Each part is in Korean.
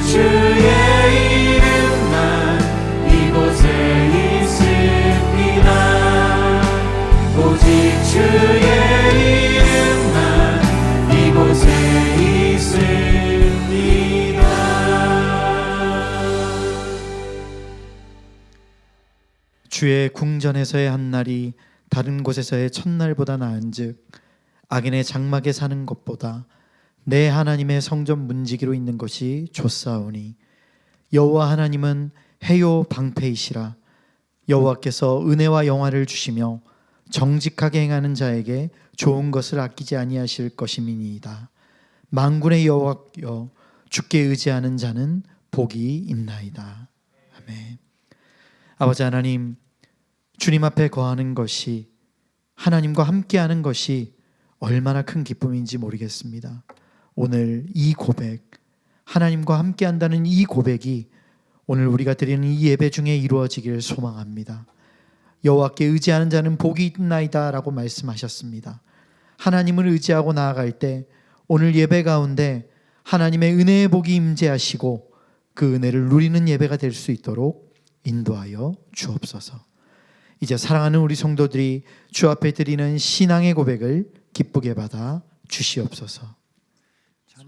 주의 이름만 이곳에 있습니다. 오직 주의 이름만 이곳에 있습니다. 주의 궁전에서의 한 날이 다른 곳에서의 첫날보다 나은즉 악인의 장막에 사는 것보다 내 하나님의 성전 문지기로 있는 것이 좋사오니 여호와 하나님은 해요 방패이시라. 여호와께서 은혜와 영화를 주시며 정직하게 행하는 자에게 좋은 것을 아끼지 아니하실 것임이니이다. 만군의 여호와여, 주께 의지하는 자는 복이 있나이다. 아멘. 아버지 하나님, 주님 앞에 거하는 것이, 하나님과 함께하는 것이 얼마나 큰 기쁨인지 모르겠습니다. 오늘 이 고백, 하나님과 함께한다는 이 고백이 오늘 우리가 드리는 이 예배 중에 이루어지기를 소망합니다. 여호와께 의지하는 자는 복이 있나이다 라고 말씀하셨습니다. 하나님을 의지하고 나아갈 때 오늘 예배 가운데 하나님의 은혜의 복이 임재하시고 그 은혜를 누리는 예배가 될 수 있도록 인도하여 주옵소서. 이제 사랑하는 우리 성도들이 주 앞에 드리는 신앙의 고백을 기쁘게 받아 주시옵소서.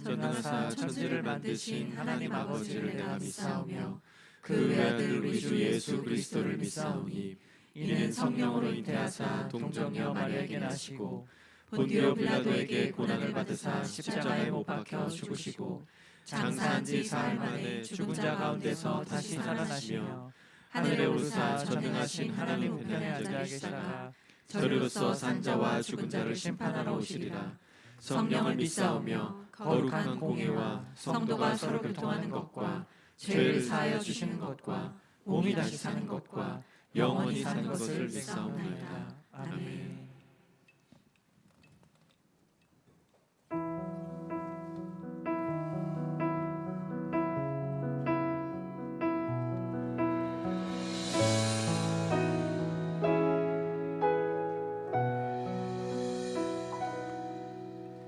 전능하사 천지를 만드신 하나님 아버지를 내가 믿사오며 그 외아들 우리 주 예수 그리스도를 믿사오니 이는 성령으로 잉태하사 동정녀 마리아에게 나시고 본디오 빌라도에게 고난을 받으사 십자가에 못 박혀 죽으시고 장사한 지 사흘 만에 죽은 자 가운데서 다시 살아나시며 하늘에 오르사 전능하신 하나님 우편에 앉아 계시다가 저리로서 산 자와 죽은 자를 심판하러 오시리라. 성령을 믿사오며 거룩한 공예와 성도가 서로 교통하는 것과 죄를 사하여 주시는 것과 몸이 다시 사는 것과 영원히 사는 것을 믿사옵나이다. 아멘.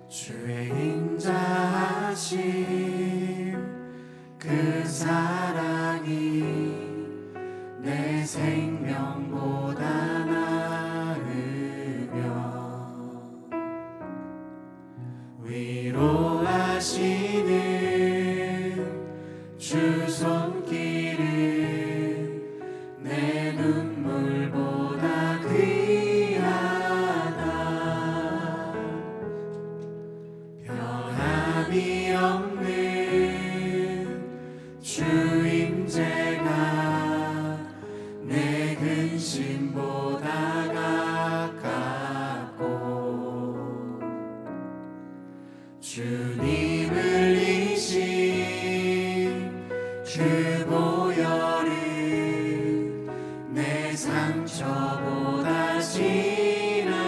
주의 인자하심 그 사랑이 내 생명보다 나으며 위로하시는 주 손길은 내 눈물보다 귀하다. 변함이 없는 주 임재가 내 근심보다 가깝고 주님을 이신 그 보혈은 내 상처보다 진하다.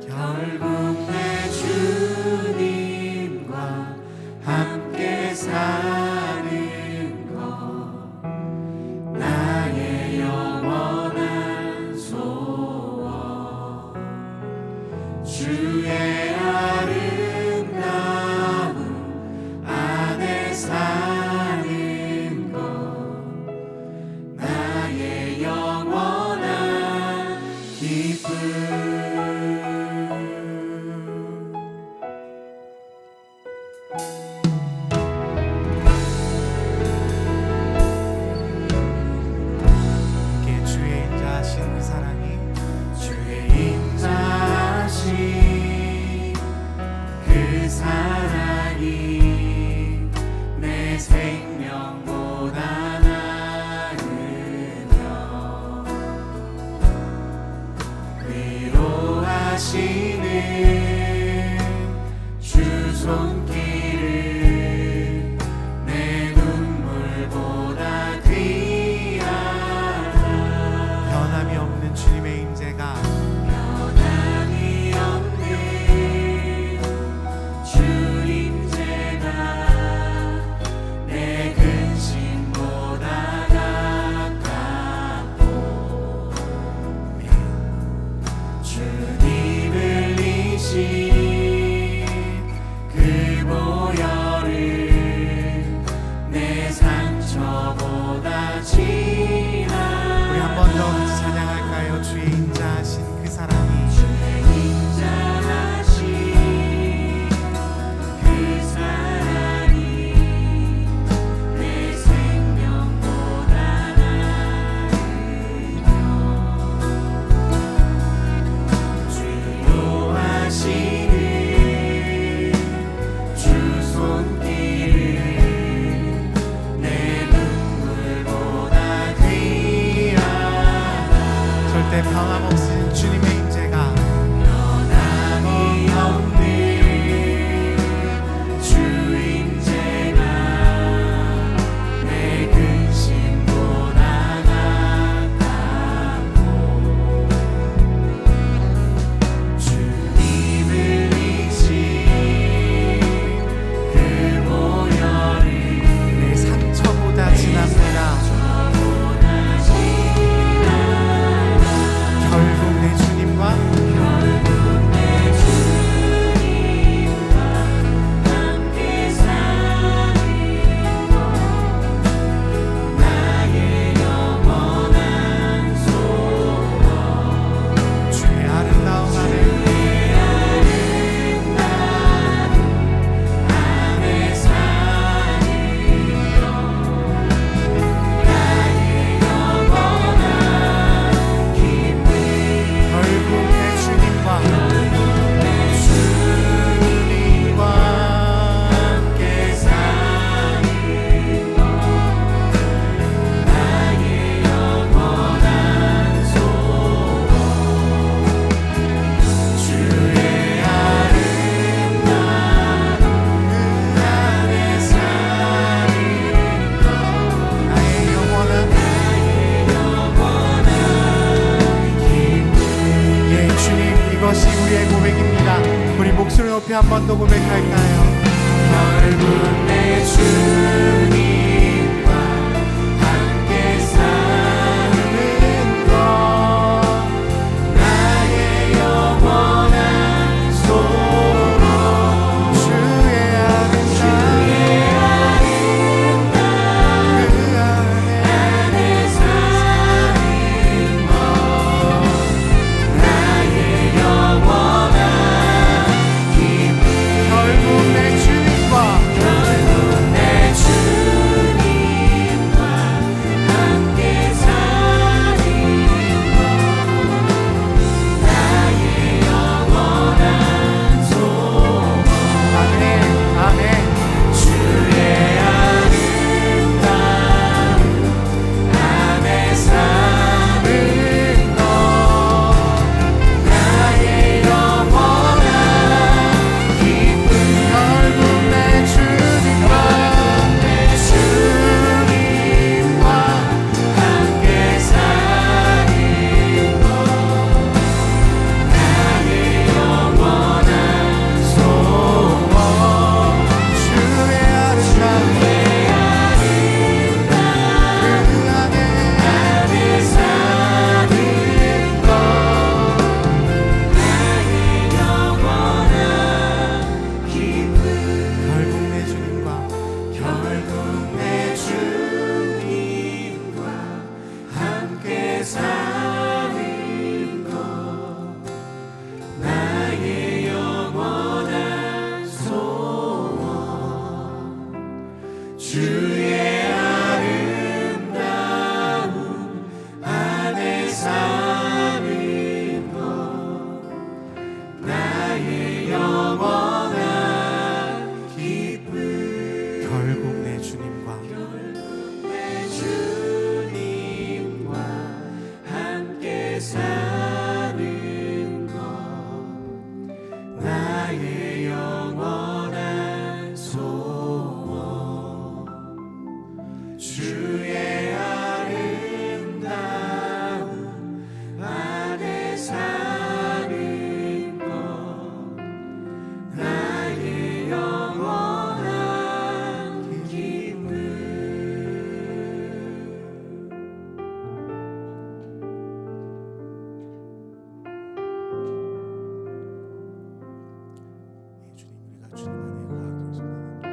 결국 내 주님과 함께 사는 것 나의 영원한 소원. 주의 아름다움 안에 사 한 번 더 고백할까요? 결국 내 주님과 함께 사는 것 나의 영원한 소원 주의 아름다운 그 안에 사는 것 나의 영원한 기쁨 결국 내 주님과 내 주님과 함께 사는 것 나의 영원한 소원 아멘 아멘 주의 아름다운 안에 사는 것 나의 영원한 기쁨 결국 내 주님과 주님과 함께 사는 것 나의 영원한 소원 주의 아름다운 그 안에 안에 사는 것 나의 영원한 기쁨 결국 내 주님과 결국 내 주님과 함께 사는 것 나의 영원한 소원 주의 아름다움 안에 사는 것 나의 영원한 기쁨 결국 내 주님과 내 주님과 함께 사는 것 나의 영원한 소원 주의 아름다움 안에 사는 것 나의 영원한 기쁨 주님 우리가 주님 안에 거하길 소망합니다.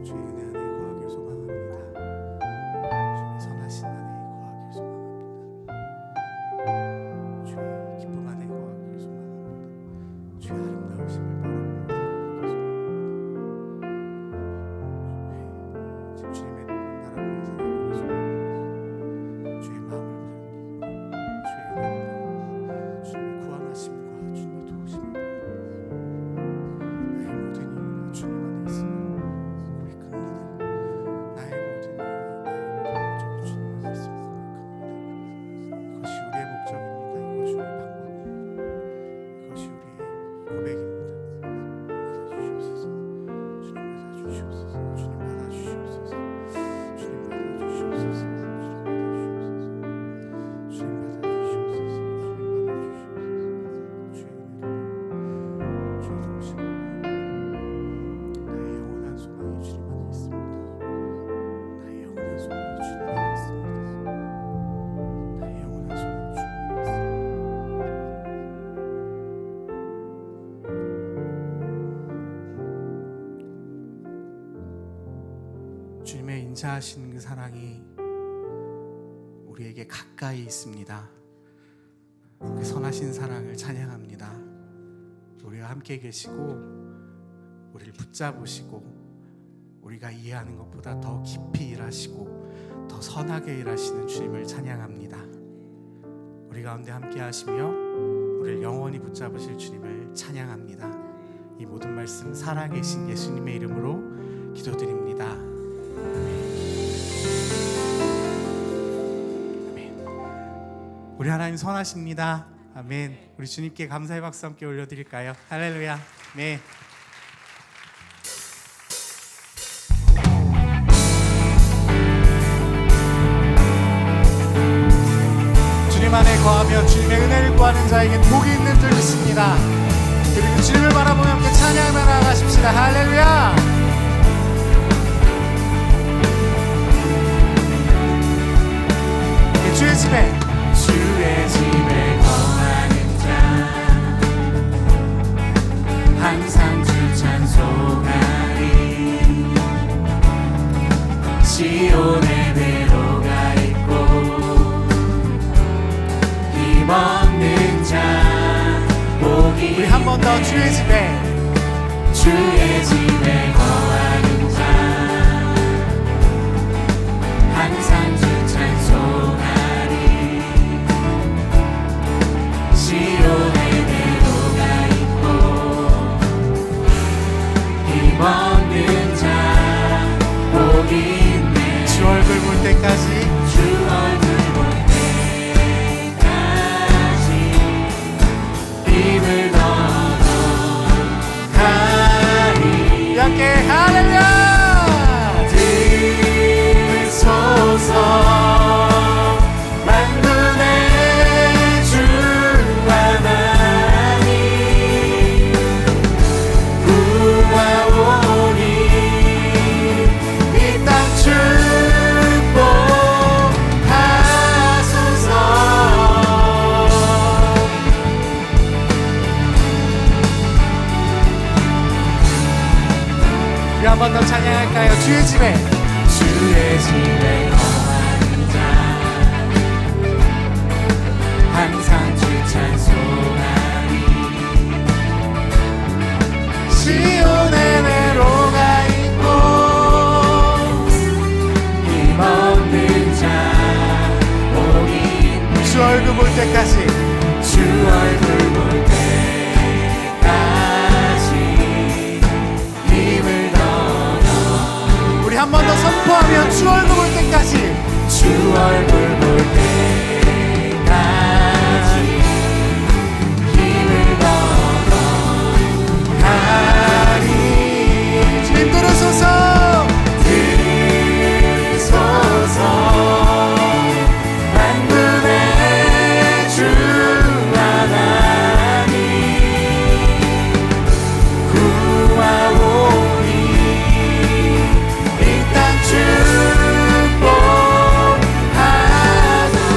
주의 은혜 안에 거하길 소망합니다. 주의 선하신 안에 거하길 소망합니다. 주의 기쁨 안에 거하길 소망합니다. 주의 아름다우심을 바라보며 살아가길 소망합니다. 주님의 눈을 바라보며 살아가길 소망합니다. 주의 마음을 바라보며 주의 은혜를 주님의 구원하심과 주님의 도우심을 나의 모든 이유가 주님 안에 있으며 고백합니다. 나의 모든 이유와 나의 모든 목적이 주님 안에 있음을 고백합니다. 이것이 우리의 목적입니다. 이것이 우리의 방법입니다. 이것이 우리의 고백입니다. 받아주시옵소서. 주님 받아주시옵소서. 주님 받아주시옵소서. 주님 받아주시옵소서. 주님 받아주시옵소서. 주님 받아주시옵소서. 주의 은혜로 주의 도우심으로 나의 영원한 소망이 주님 안에 있습니다. 나의 영원한 소망이 주님 안에 있습니다. 나의 영원한 소망이 주님 안에 있습니다. 주님의 인자하신 그 사랑이 우리에게 가까이 있습니다. 그 선하신 사랑을 찬양합니다. 우리와 함께 계시고 우리를 붙잡으시고 우리가 이해하는 것보다 더 깊이 일하시고 더 선하게 일하시는 주님을 찬양합니다. 우리 가운데 함께 하시며 우리를 영원히 붙잡으실 주님을 찬양합니다. 이 모든 말씀 살아계신 예수님의 이름으로 기도드립니다. 아멘. 우리 하나님 선하십니다. 아멘. 우리 주님께 감사의 박수 함께 올려드릴까요? 할렐루야. 네. 주님 안에 거하며 주님의 은혜를 구하는 자에겐 복이 있는 줄 믿습니다. 그리고 주님을 바라보며 함께 찬양하며 나아가십시다. 할렐루야. 주의 집에 거하는 자 항상 주 찬송하리. 시온에 배로가 있고 힘없는 자 복이. 우리 한 번 더 주의 집에 거하는 자 항상 주 찬송하리. 시온에 배로가 있고 힘없는 자 복이 있네. 주 얼굴 볼 때까지 주 얼굴 볼 때까지 힘을 얻어가리. 함께 할렐루야. 들소서 만군의 주 하나님 구하오니 이 땅 축복하소서. 우리 한 번 더 찬양할까요? 주의 집에 거하는 자 항상 주 찬송하리. 시온에 배로가 있고 힘없는 자 복이 있네. 주 얼굴 볼 때까지 주 얼굴 볼 때까지 힘을 얻어. 우리 한 번 더 선포하며 주 얼굴 볼 때까지 주 얼굴 볼 때까지 힘을 얻어 가리. 주님 들으소서. 들으소서 만군의 주 하나님 구하오니 이 땅 축복하소서.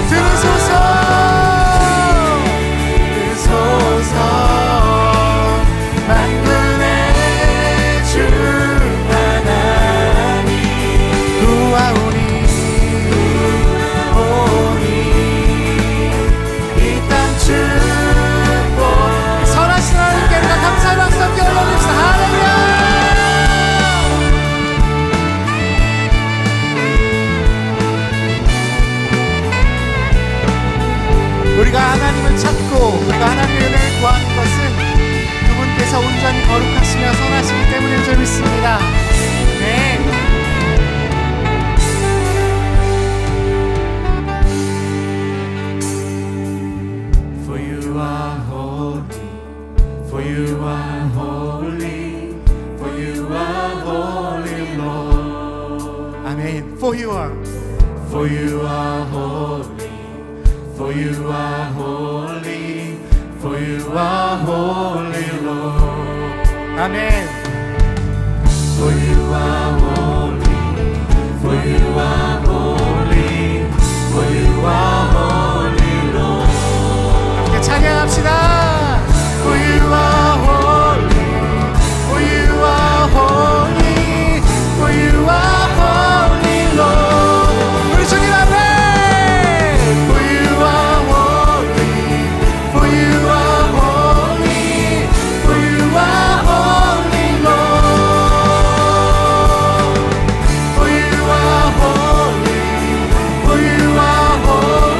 들으소서. 들으소서 만군의 주 하나님 구하오니 이 땅 축복. 선하신 하나님께 우리가 감사의 박수 함께 올려드립시다. 할렐루야. 우리가 하나님을 찾고 우리가 하나님의 은혜를 구하는 것은 그분께서 온전히 거룩하시며 선하시기 때문인 줄 믿습니다. 네. For you are holy, for you are holy, for you are holy, Lord. 아멘. For you are For you are holy, for you are holy, for you are holy, Lord. 아멘. For you are holy, for you are holy, for you are holy, Lord. 함께 찬양합시다. For you are holy, for you are holy, for you are holy, Lord. 우리 주님 앞에 For you are holy, for you are holy, for you are holy, Lord. For you are holy, for you are holy.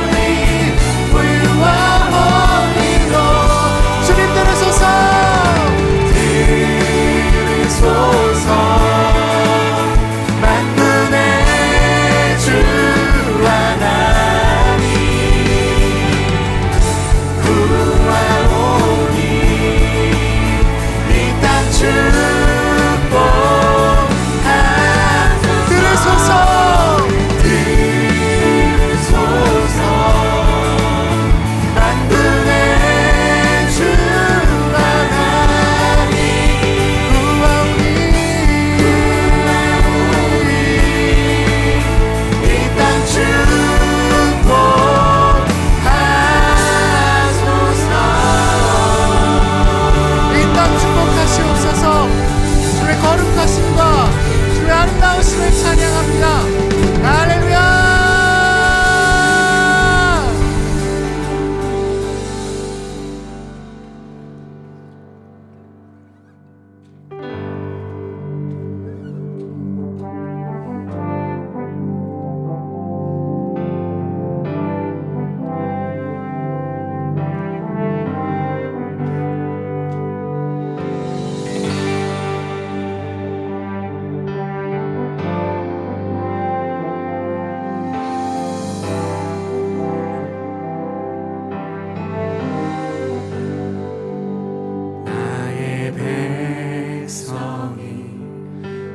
성이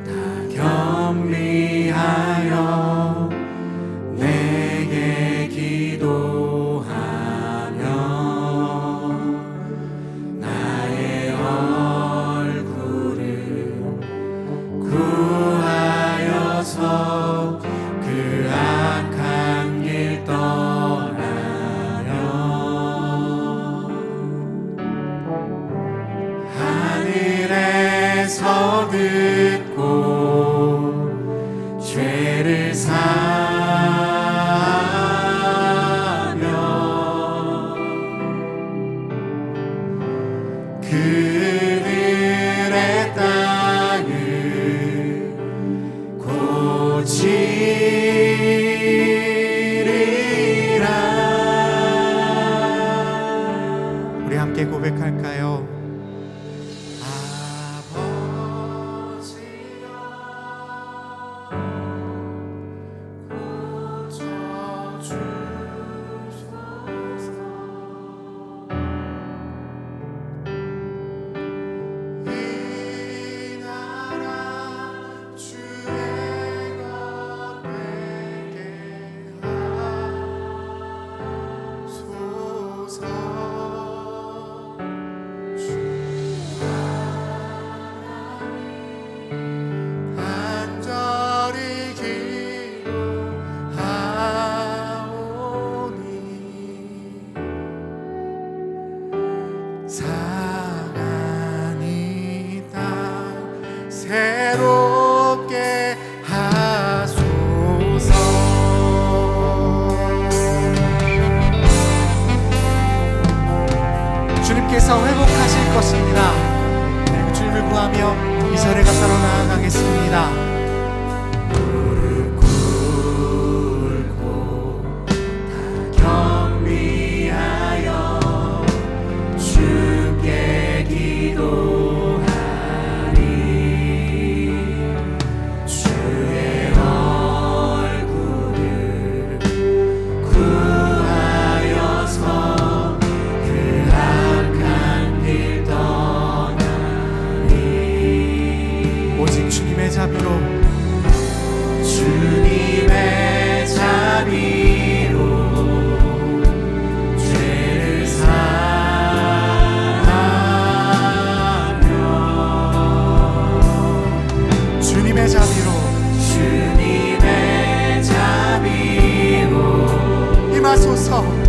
다 겸비하여 내게 기도하며 나의 얼굴을 구하여서 그 악한 길 떠나며 하늘에서 듣고 죄를 사하며 그들의 땅을 고치리라. 우리 함께 고백할까요? 상한 이 땅 새롭게 하소서. 주님께서 회복하실 것입니다. 그리고 주님을 구하며 이 자리에 가사로 나아가겠습니다. 주님의 자비로 죄를 사하며 주님의 자비로 임하소서.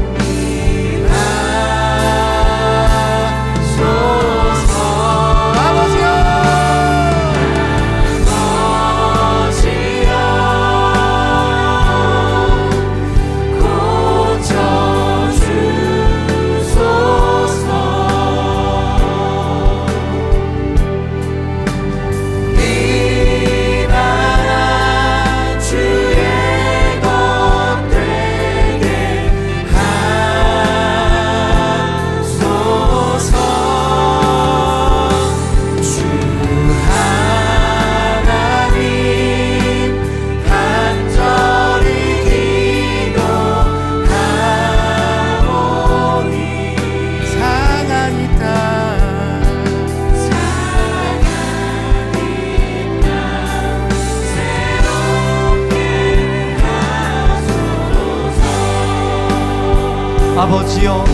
아버지여,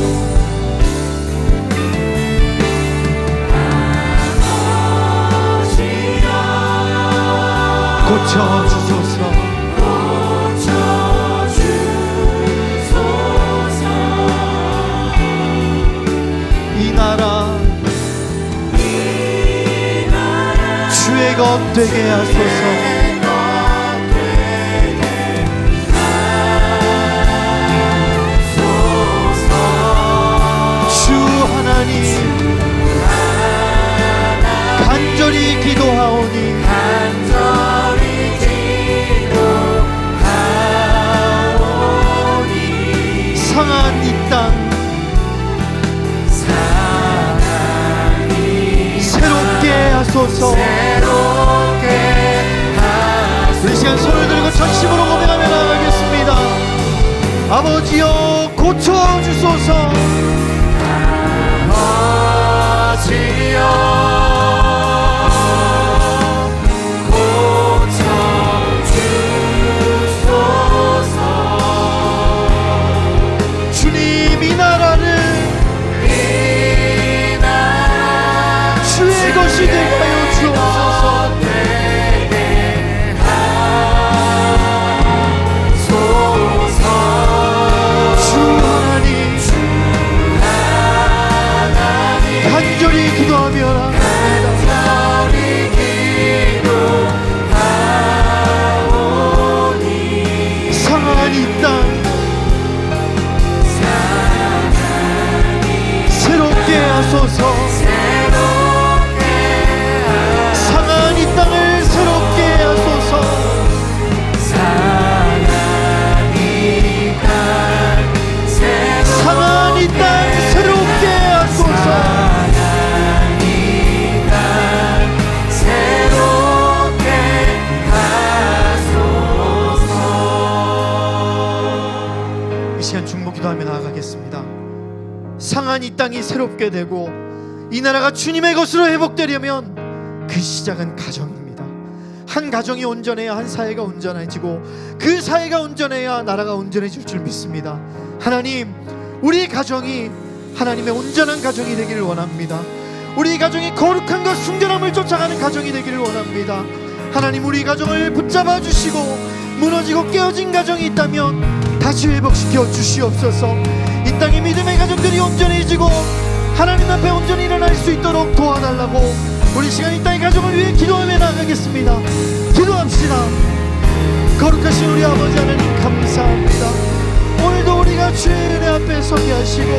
고쳐주소서. 이 나라 주의 것 되게 하소서. 간절히 기도하오니 상한 이 땅 새롭게 하소서. 이 시간 손을 들고 전심으로 고백하며 나아가겠습니다. 아버지여, 고쳐주소서. 아버지여, 망한 이 땅이 새롭게 되고 이 나라가 주님의 것으로 회복되려면 그 시작은 가정입니다. 한 가정이 온전해야 한 사회가 온전해지고 그 사회가 온전해야 나라가 온전해질 줄 믿습니다. 하나님, 우리 가정이 하나님의 온전한 가정이 되기를 원합니다. 우리 가정이 거룩한 것 순결함을 쫓아가는 가정이 되기를 원합니다. 하나님, 우리 가정을 붙잡아 주시고 무너지고 깨어진 가정이 있다면 다시 회복시켜 주시옵소서. 이 땅의 믿음의 가정들이 온전해지고 하나님 앞에 온전히 일어날 수 있도록 도와달라고 우리 시간 이 땅의 가정을 위해 기도하며 나가겠습니다. 기도합시다. 거룩하신 우리 아버지 하나님, 감사합니다. 오늘도 우리가 주의 은혜 앞에 서게 하시고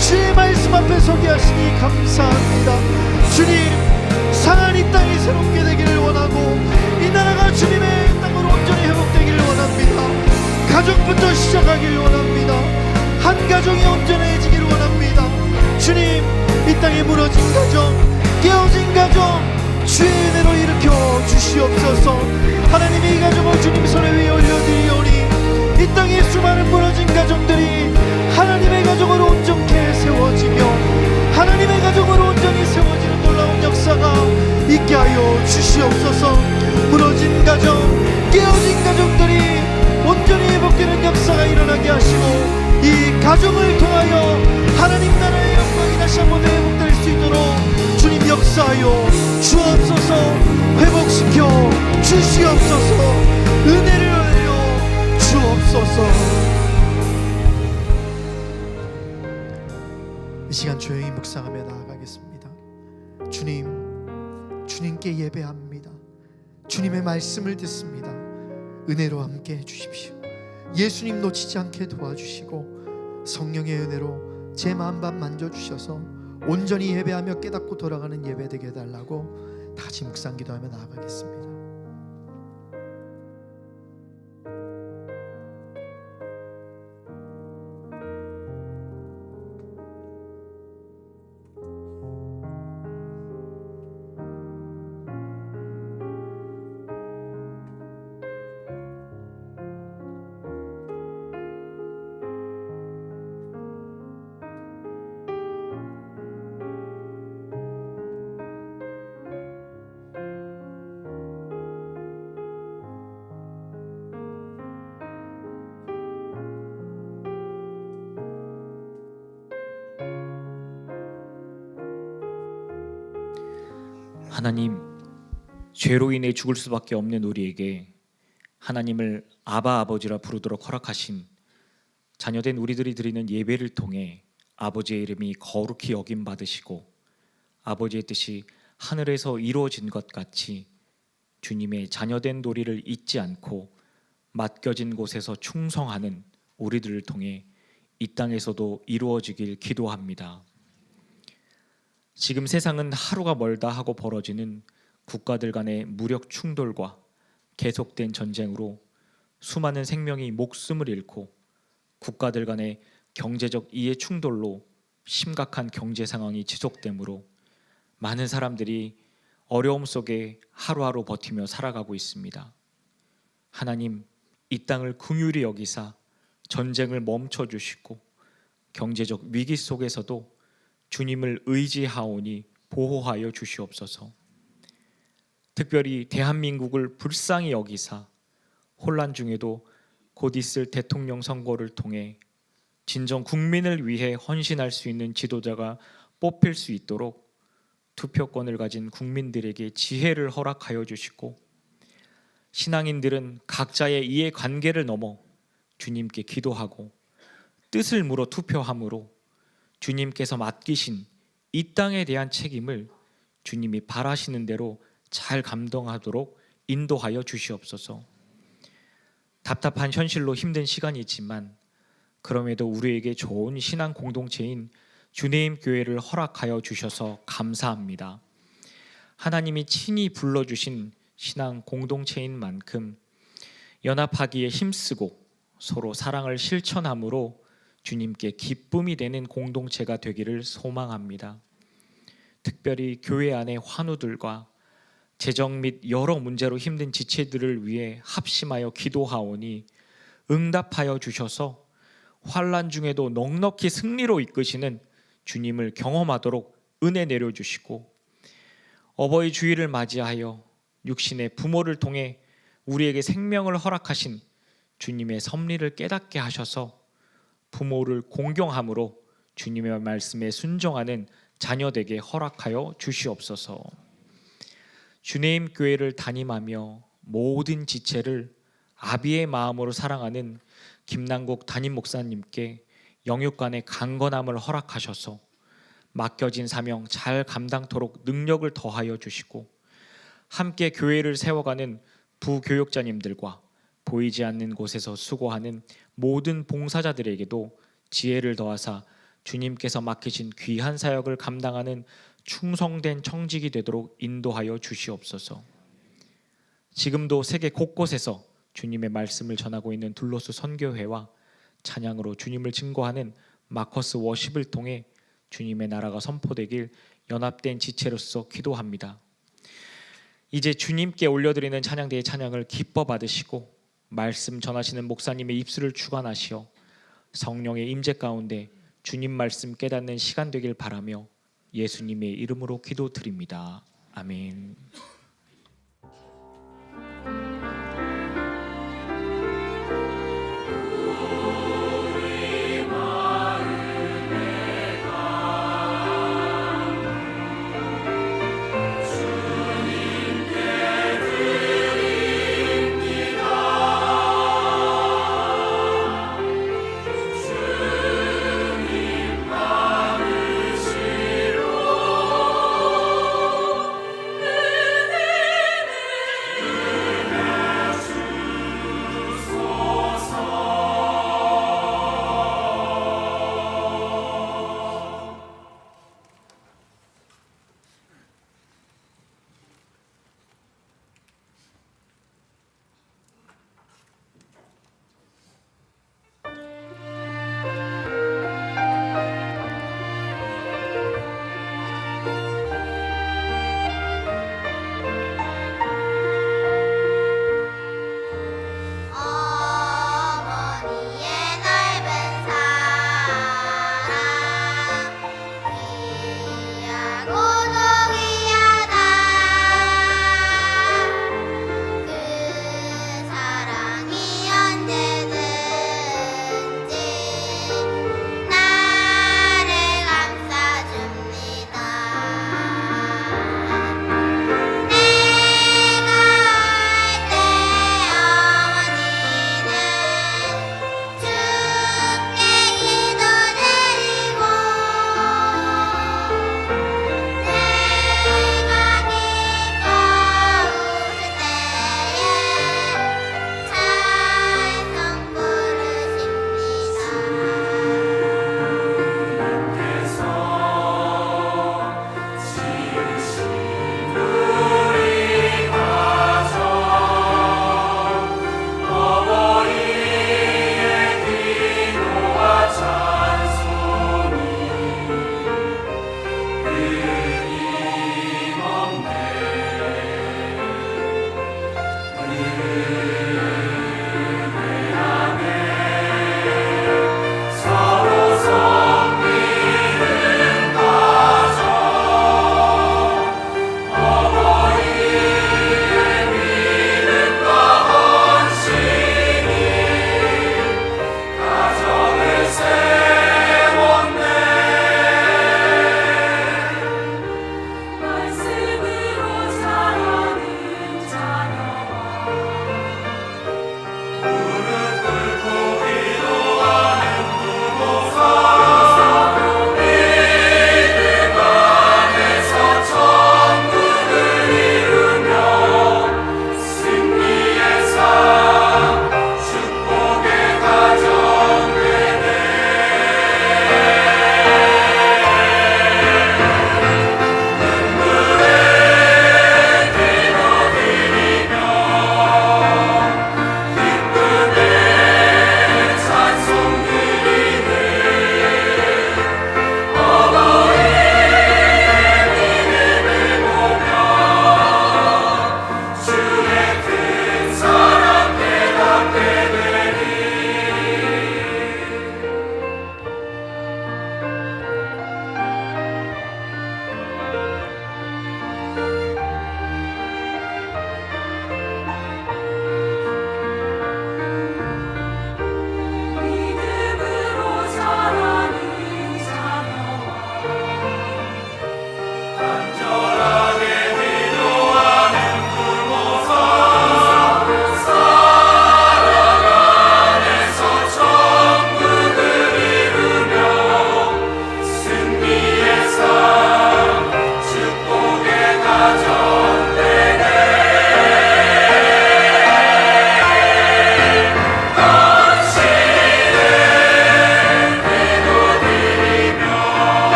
주의 말씀 앞에 서게 하시니 감사합니다. 주님, 상한 이 땅이 새롭게 되기를 원하고 이 나라가 주님의 땅으로 온전히 회복되기를 원합니다. 가정부터 시작하기를 원합니다. 한 가정이 온전해지기를 원합니다. 주님, 이 땅에 무너진 가정, 깨어진 가정 주의 은혜로 일으켜 주시옵소서. 하나님이 이 가정을 주님 손에 위에 올려드리오니 이 땅에 수많은 무너진 가정들이 하나님의 가정으로 온전케 세워지며 하나님의 가정으로 온전히 세워지는 놀라운 역사가 있게 하여 주시옵소서. 무너진 가정, 깨어진 가정들이 온전히 회복되는 역사가 일어나게 하시고 이 가정을 통하여 하나님 나라의 영광이 다시 한번 회복될 수 있도록 주님 역사하여 주옵소서. 회복시켜 주시옵소서. 은혜를 하여 주옵소서. 이 시간 조용히 묵상하며 나아가겠습니다. 주님, 주님께 예배합니다. 주님의 말씀을 듣습니다. 은혜로 함께 해주십시오. 예수님 놓치지 않게 도와주시고 성령의 은혜로 제 마음밭 만져주셔서 온전히 예배하며 깨닫고 돌아가는 예배 되게 해달라고 다 같이 묵상 기도하며 나아가겠습니다. 하나님, 죄로 인해 죽을 수밖에 없는 우리에게 하나님을 아바 아버지라 부르도록 허락하신 자녀된 우리들이 드리는 예배를 통해 아버지의 이름이 거룩히 여김 받으시고 아버지의 뜻이 하늘에서 이루어진 것 같이 주님의 자녀된 도리를 잊지 않고 맡겨진 곳에서 충성하는 우리들을 통해 이 땅에서도 이루어지길 기도합니다. 지금 세상은 하루가 멀다 하고 벌어지는 국가들 간의 무력 충돌과 계속된 전쟁으로 수많은 생명이 목숨을 잃고 국가들 간의 경제적 이해 충돌로 심각한 경제 상황이 지속되므로 많은 사람들이 어려움 속에 하루하루 버티며 살아가고 있습니다. 하나님, 이 땅을 긍휼히 여기사 전쟁을 멈춰주시고 경제적 위기 속에서도 주님을 의지하오니 보호하여 주시옵소서. 특별히 대한민국을 불쌍히 여기사 혼란 중에도 곧 있을 대통령 선거를 통해 진정 국민을 위해 헌신할 수 있는 지도자가 뽑힐 수 있도록 투표권을 가진 국민들에게 지혜를 허락하여 주시고 신앙인들은 각자의 이해관계를 넘어 주님께 기도하고 뜻을 물어 투표함으로 주님께서 맡기신 이 땅에 대한 책임을 주님이 바라시는 대로 잘 감당하도록 인도하여 주시옵소서. 답답한 현실로 힘든 시간이지만 그럼에도 우리에게 좋은 신앙 공동체인 주님 교회를 허락하여 주셔서 감사합니다. 하나님이 친히 불러주신 신앙 공동체인 만큼 연합하기에 힘쓰고 서로 사랑을 실천함으로 주님께 기쁨이 되는 공동체가 되기를 소망합니다. 특별히 교회 안의 환우들과 재정 및 여러 문제로 힘든 지체들을 위해 합심하여 기도하오니 응답하여 주셔서 환난 중에도 넉넉히 승리로 이끄시는 주님을 경험하도록 은혜 내려주시고, 어버이 주일을 맞이하여 육신의 부모를 통해 우리에게 생명을 허락하신 주님의 섭리를 깨닫게 하셔서 부모를 공경함으로 주님의 말씀에 순종하는 자녀되게 허락하여 주시옵소서. 주님 교회를 담임하며 모든 지체를 아비의 마음으로 사랑하는 김남국 담임 목사님께 영육간의 강건함을 허락하셔서 맡겨진 사명 잘 감당토록 능력을 더하여 주시고, 함께 교회를 세워가는 부교육자님들과 보이지 않는 곳에서 수고하는 모든 봉사자들에게도 지혜를 더하사 주님께서 맡기신 귀한 사역을 감당하는 충성된 청직이 되도록 인도하여 주시옵소서. 지금도 세계 곳곳에서 주님의 말씀을 전하고 있는 둘로스 선교회와 찬양으로 주님을 증거하는 마커스 워십을 통해 주님의 나라가 선포되길 연합된 지체로서 기도합니다. 이제 주님께 올려드리는 찬양대의 찬양을 기뻐 받으시고 말씀 전하시는 목사님의 입술을 주관하시어 성령의 임재 가운데 주님 말씀 깨닫는 시간 되길 바라며 예수님의 이름으로 기도드립니다. 아멘. 은혜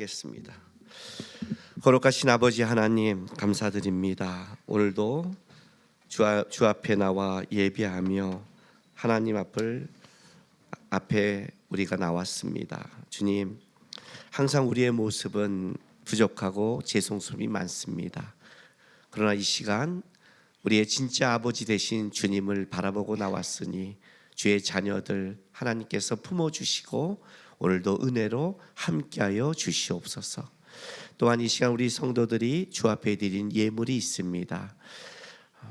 기도하겠습니다. 거룩하신 아버지 하나님 감사드립니다. 오늘도 주 앞에 나와 예배하며 하나님 앞에 우리가 나왔습니다. 주님, 항상 우리의 모습은 부족하고 죄송스러움이 많습니다. 그러나 이 시간 우리의 진짜 아버지 되신 주님을 바라보고 나왔으니 주의 자녀들 하나님께서 품어주시고 오늘도 은혜로 함께하여 주시옵소서. 또한 이 시간 우리 성도들이 주 앞에 드린 예물이 있습니다.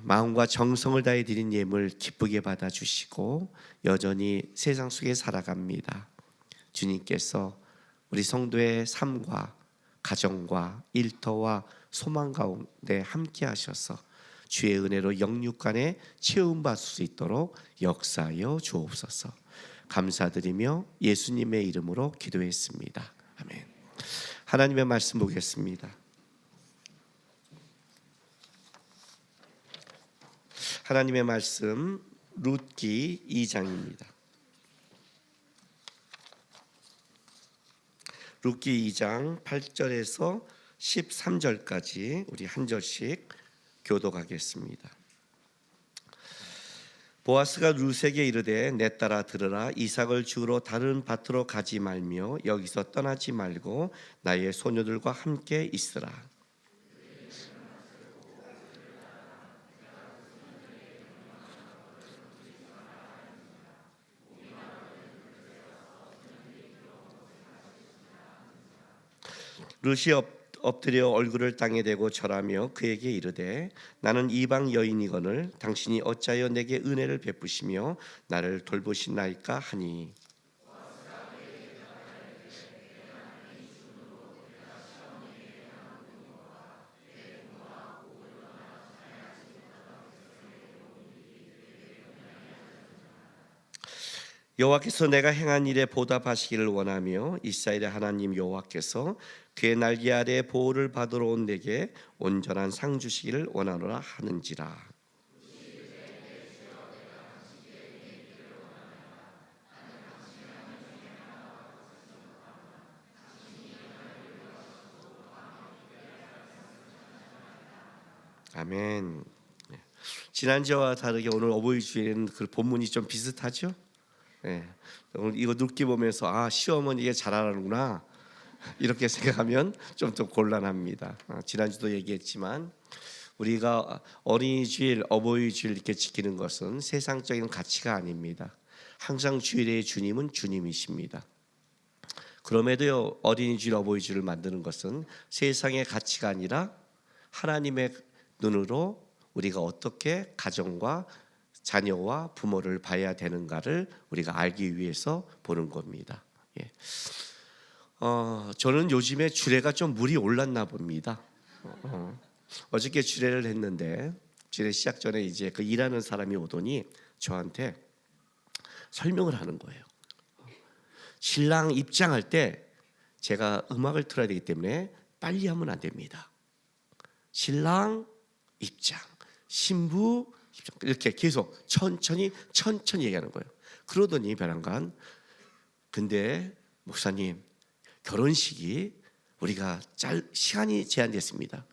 마음과 정성을 다해 드린 예물 기쁘게 받아주시고 여전히 세상 속에 살아갑니다. 주님께서 우리 성도의 삶과 가정과 일터와 소망 가운데 함께 하셔서 주의 은혜로 영육간에 채움받을 수 있도록 역사하여 주옵소서. 감사드리며 예수님의 이름으로 기도했습니다. 아멘. 하나님의 말씀 보겠습니다. 하나님의 말씀 룻기 2장입니다. 룻기 2장 8절에서 13절까지 우리 한 절씩 교독하겠습니다. 보아스가 룻에게 이르되 내 딸아 들으라. 이삭을 주우러 다른 밭으로 가지 말며 여기서 떠나지 말고 나의 소녀들과 함께 있으라. 룻이 엎드려 얼굴을 땅에 대고 절하며 그에게 이르되 나는 이방 여인이거늘 당신이 어찌하여 내게 은혜를 베푸시며 나를 돌보시나이까 하니 여호와께서 내가 행한 일에 보답하시기를 원하며 이스라엘의 하나님 여호와께서 그의 날개 아래 보호를 받으러 온 내게 온전한 상 주시기를 원하노라 하는지라. 아멘. 지난주와 다르게 오늘 어버이 주일에는 그 본문이 좀 비슷하죠? 네. 오늘 이거 눕기 보면서 시어머니 이게 잘하는구나 이렇게 생각하면 좀 더 곤란합니다. 지난주도 얘기했지만 우리가 어린이 주일, 어버이 주일 이렇게 지키는 것은 세상적인 가치가 아닙니다. 항상 주일의 주님은 주님이십니다. 그럼에도 어린이 주일, 어버이 주일을 만드는 것은 세상의 가치가 아니라 하나님의 눈으로 우리가 어떻게 가정과 자녀와 부모를 봐야 되는가를 우리가 알기 위해서 보는 겁니다. 예. 저는 요즘에 주례가 좀 물이 올랐나 봅니다. 어저께 주례를 했는데 주례 시작 전에 이제 그 일하는 사람이 오더니 저한테 설명을 하는 거예요. 신랑 입장할 때 제가 음악을 틀어야 되기 때문에 빨리 하면 안 됩니다. 신랑 입장, 신부 입장 이렇게 계속 천천히 얘기하는 거예요. 그러더니 벼랑간 근데 목사님 결혼식이 우리가 시간이 제한됐습니다.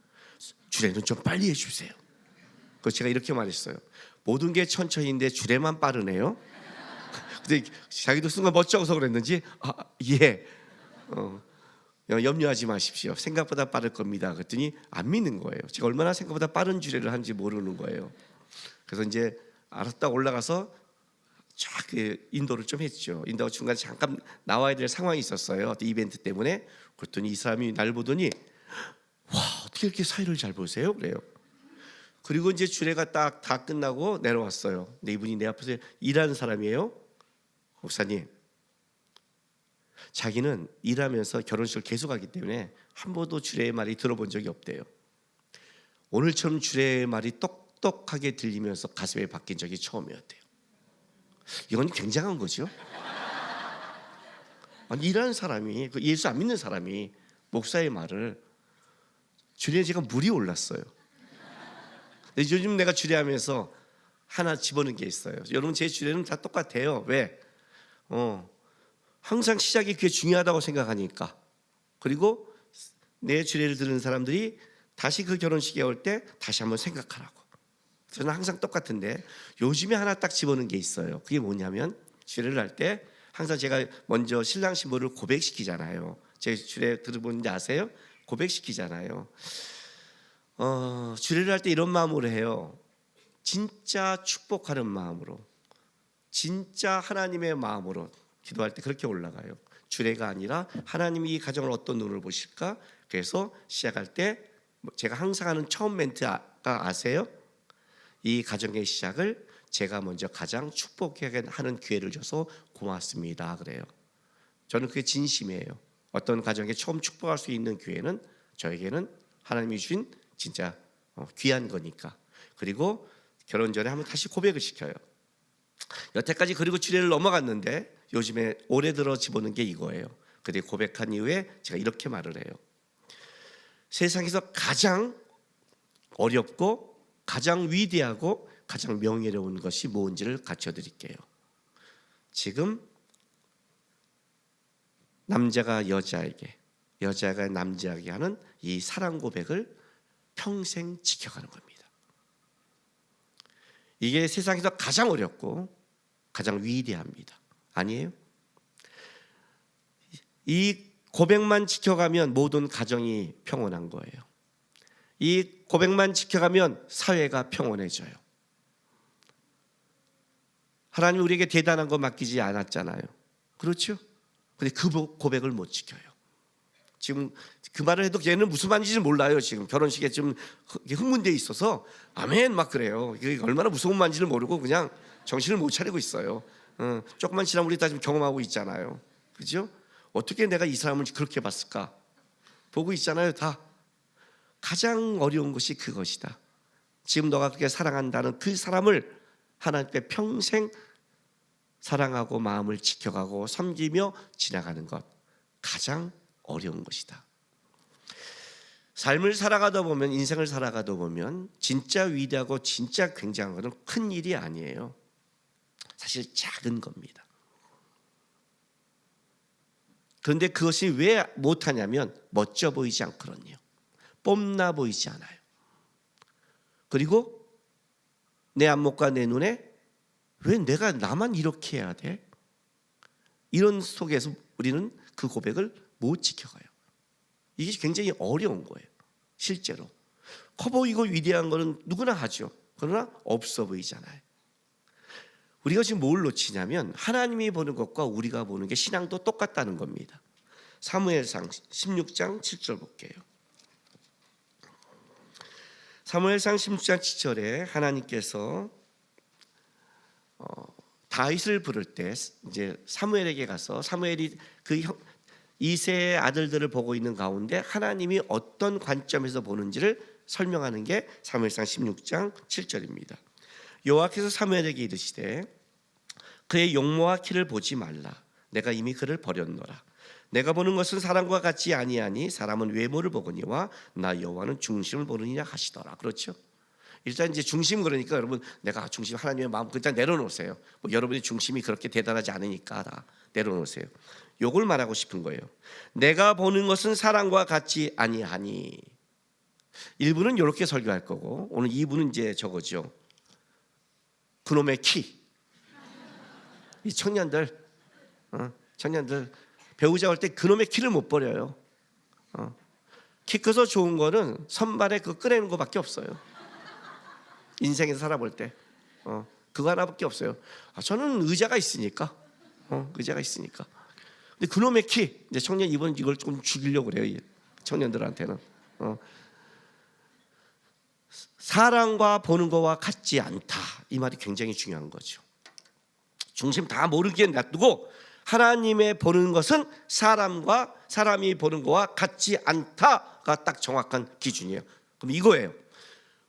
주례는 좀 빨리 해주세요. 그래서 제가 이렇게 말했어요. 모든 게 천천히인데 주례만 빠르네요. 근데 자기도 순간 멋쩍어서 그랬는지 예. 염려하지 마십시오. 생각보다 빠를 겁니다. 그랬더니 안 믿는 거예요. 제가 얼마나 생각보다 빠른 주례를 하는지 모르는 거예요. 그래서 이제 알았다 올라가서 쫙 인도를 좀 했죠. 인도가 중간에 잠깐 나와야 될 상황이 있었어요. 이벤트 때문에. 그랬더니 이 사람이 날 보더니 와 어떻게 이렇게 사이를 잘 보세요? 그래요. 그리고 이제 주례가 딱 다 끝나고 내려왔어요. 근데 이분이 내 앞에서 일하는 사람이에요. 목사님, 자기는 일하면서 결혼식을 계속하기 때문에 한 번도 주례의 말이 들어본 적이 없대요. 오늘처럼 주례의 말이 똑똑하게 들리면서 가슴에 박힌 적이 처음이었대요. 이건 굉장한 거죠. 아니, 일하는 사람이 예수 안 믿는 사람이 목사의 말을 주례에 제가 물이 올랐어요. 근데 요즘 내가 주례하면서 하나 집어넣은 게 있어요. 여러분 제 주례는 다 똑같아요. 왜? 항상 시작이 그게 중요하다고 생각하니까. 그리고 내 주례를 들은 사람들이 다시 그 결혼식에 올 때 다시 한번 생각하라고. 저는 항상 똑같은데 요즘에 하나 딱 집어넣은 게 있어요. 그게 뭐냐면 주례를 할 때 항상 제가 먼저 신랑 신부를 고백시키잖아요. 제 주례 들어보는지 아세요? 고백시키잖아요. 주례를 할 때 이런 마음으로 해요. 진짜 축복하는 마음으로, 진짜 하나님의 마음으로 기도할 때 그렇게 올라가요. 주례가 아니라 하나님이 이 가정을 어떤 눈으로 보실까? 그래서 시작할 때 제가 항상 하는 처음 멘트가 아세요? 이 가정의 시작을 제가 먼저 가장 축복하게 하는 기회를 줘서 고맙습니다 그래요. 저는 그게 진심이에요. 어떤 가정에 처음 축복할 수 있는 기회는 저에게는 하나님이 주신 진짜 귀한 거니까. 그리고 결혼 전에 한번 다시 고백을 시켜요. 여태까지 그리고 주례를 넘어갔는데 요즘에 올해 들어 집어넣은 게 이거예요. 그때 고백한 이후에 제가 이렇게 말을 해요. 세상에서 가장 어렵고 가장 위대하고 가장 명예로운 것이 뭔지를 가르쳐드릴게요. 지금 남자가 여자에게, 여자가 남자에게 하는 이 사랑 고백을 평생 지켜가는 겁니다. 이게 세상에서 가장 어렵고 가장 위대합니다. 아니에요? 이 고백만 지켜가면 모든 가정이 평온한 거예요. 이 고백만 지켜가면 사회가 평온해져요. 하나님 우리에게 대단한 거 맡기지 않았잖아요. 그렇죠? 근데 그 고백을 못 지켜요. 지금 그 말을 해도 걔는 무슨 말인지 몰라요. 지금 결혼식에 좀 흥분돼 있어서 아멘 막 그래요. 이게 얼마나 무서운 말인지를 모르고 그냥 정신을 못 차리고 있어요. 조금만 지나면 우리 다 지금 경험하고 있잖아요. 그죠? 어떻게 내가 이 사람을 그렇게 봤을까? 보고 있잖아요. 다. 가장 어려운 것이 그것이다. 지금 너가 그렇게 사랑한다는 그 사람을 하나님께 평생 사랑하고 마음을 지켜가고 섬기며 지나가는 것, 가장 어려운 것이다. 삶을 살아가다 보면, 인생을 살아가다 보면 진짜 위대하고 진짜 굉장한 것은 큰 일이 아니에요. 사실 작은 겁니다. 그런데 그것이 왜 못하냐면 멋져 보이지 않거든요. 뽐나 보이지 않아요. 그리고 내 안목과 내 눈에 왜 내가 나만 이렇게 해야 돼? 이런 속에서 우리는 그 고백을 못 지켜가요. 이게 굉장히 어려운 거예요. 실제로 커 보이고 위대한 거는 누구나 하죠. 그러나 없어 보이잖아요. 우리가 지금 뭘 놓치냐면 하나님이 보는 것과 우리가 보는 게 신앙도 똑같다는 겁니다. 사무엘상 16장 7절 볼게요. 사무엘상 16장 7절에 하나님께서 다윗을 부를 때 이제 사무엘에게 가서 사무엘이 그 이새의 아들들을 보고 있는 가운데 하나님이 어떤 관점에서 보는지를 설명하는 게 사무엘상 16장 7절입니다. 여호와께서 사무엘에게 이르시되 그의 용모와 키를 보지 말라. 내가 이미 그를 버렸노라. 내가 보는 것은 사람과 같지 아니하니 사람은 외모를 보거니와 나 여호와는 중심을 보느니라 하시더라. 그렇죠? 일단 이제 중심 그러니까 여러분 내가 중심 하나님의 마음 일단 내려놓으세요. 뭐 여러분의 중심이 그렇게 대단하지 않으니까 다 내려놓으세요. 요걸 말하고 싶은 거예요. 내가 보는 것은 사람과 같지 아니하니. 1부는 이렇게 설교할 거고 오늘 2부는 이제 저거죠. 그놈의 키. 이 청년들 배우자 올 때 그놈의 키를 못 버려요. 키 커서 좋은 거는 선발에 그 꺼내는 거밖에 없어요. 인생에서 살아볼 때 그거 하나밖에 없어요. 저는 의자가 있으니까 의자가 있으니까. 근데 그놈의 키 이제 청년 이번 이걸 좀 죽이려고 그래요. 청년들한테는 사람과 보는 거와 같지 않다. 이 말이 굉장히 중요한 거죠. 중심 다 모르게 놔두고 하나님의 보는 것은 사람이 보는 거와 같지 않다가 딱 정확한 기준이에요. 그럼 이거예요.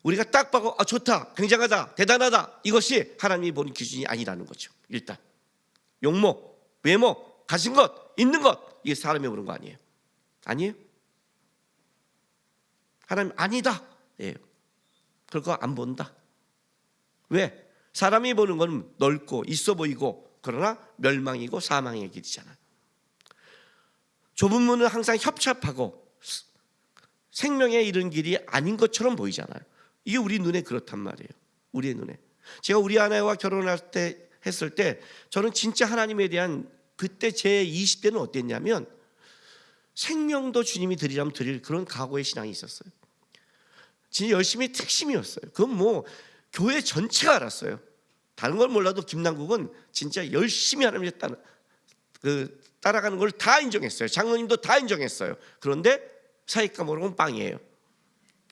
우리가 딱 보고 좋다, 굉장하다, 대단하다 이것이 하나님이 보는 기준이 아니라는 거죠. 일단 용모, 외모, 가진 것, 있는 것 이게 사람이 보는 거 아니에요. 아니에요? 하나님 아니다. 예. 그거 안 본다. 왜? 사람이 보는 건 넓고 있어 보이고 그러나 멸망이고 사망의 길이잖아요. 좁은 문은 항상 협착하고 생명에 이른 길이 아닌 것처럼 보이잖아요. 이게 우리 눈에 그렇단 말이에요. 우리의 눈에. 제가 우리 아내와 결혼할 때 했을 때 저는 진짜 하나님에 대한 그때 제 20대는 어땠냐면 생명도 주님이 드리라면 드릴 그런 각오의 신앙이 있었어요. 진짜 열심히 특심이었어요. 그건 뭐 교회 전체가 알았어요. 다른 걸 몰라도 김남국은 진짜 열심히 하나님을 따라가는 걸 다 인정했어요. 장로님도 다 인정했어요. 그런데 사익과 모르면 빵이에요.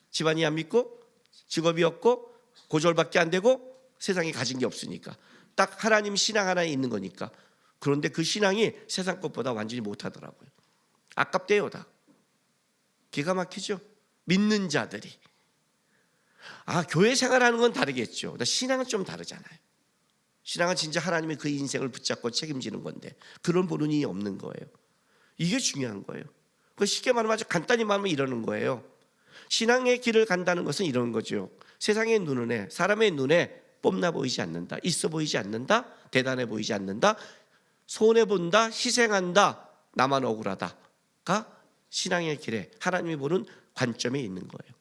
집안이 안 믿고 직업이 없고 고졸밖에 안 되고 세상에 가진 게 없으니까 딱 하나님 신앙 하나에 있는 거니까. 그런데 그 신앙이 세상 것보다 완전히 못하더라고요. 아깝대요 다. 기가 막히죠. 믿는 자들이. 교회 생활하는 건 다르겠죠. 신앙은 좀 다르잖아요. 신앙은 진짜 하나님이 그 인생을 붙잡고 책임지는 건데 그런 보는이 없는 거예요. 이게 중요한 거예요. 쉽게 말하면 아주 간단히 말하면 이러는 거예요. 신앙의 길을 간다는 것은 이런 거죠. 세상의 눈에 사람의 눈에 뽐나 보이지 않는다. 있어 보이지 않는다. 대단해 보이지 않는다. 손해 본다. 희생한다. 나만 억울하다가 신앙의 길에 하나님이 보는 관점에 있는 거예요.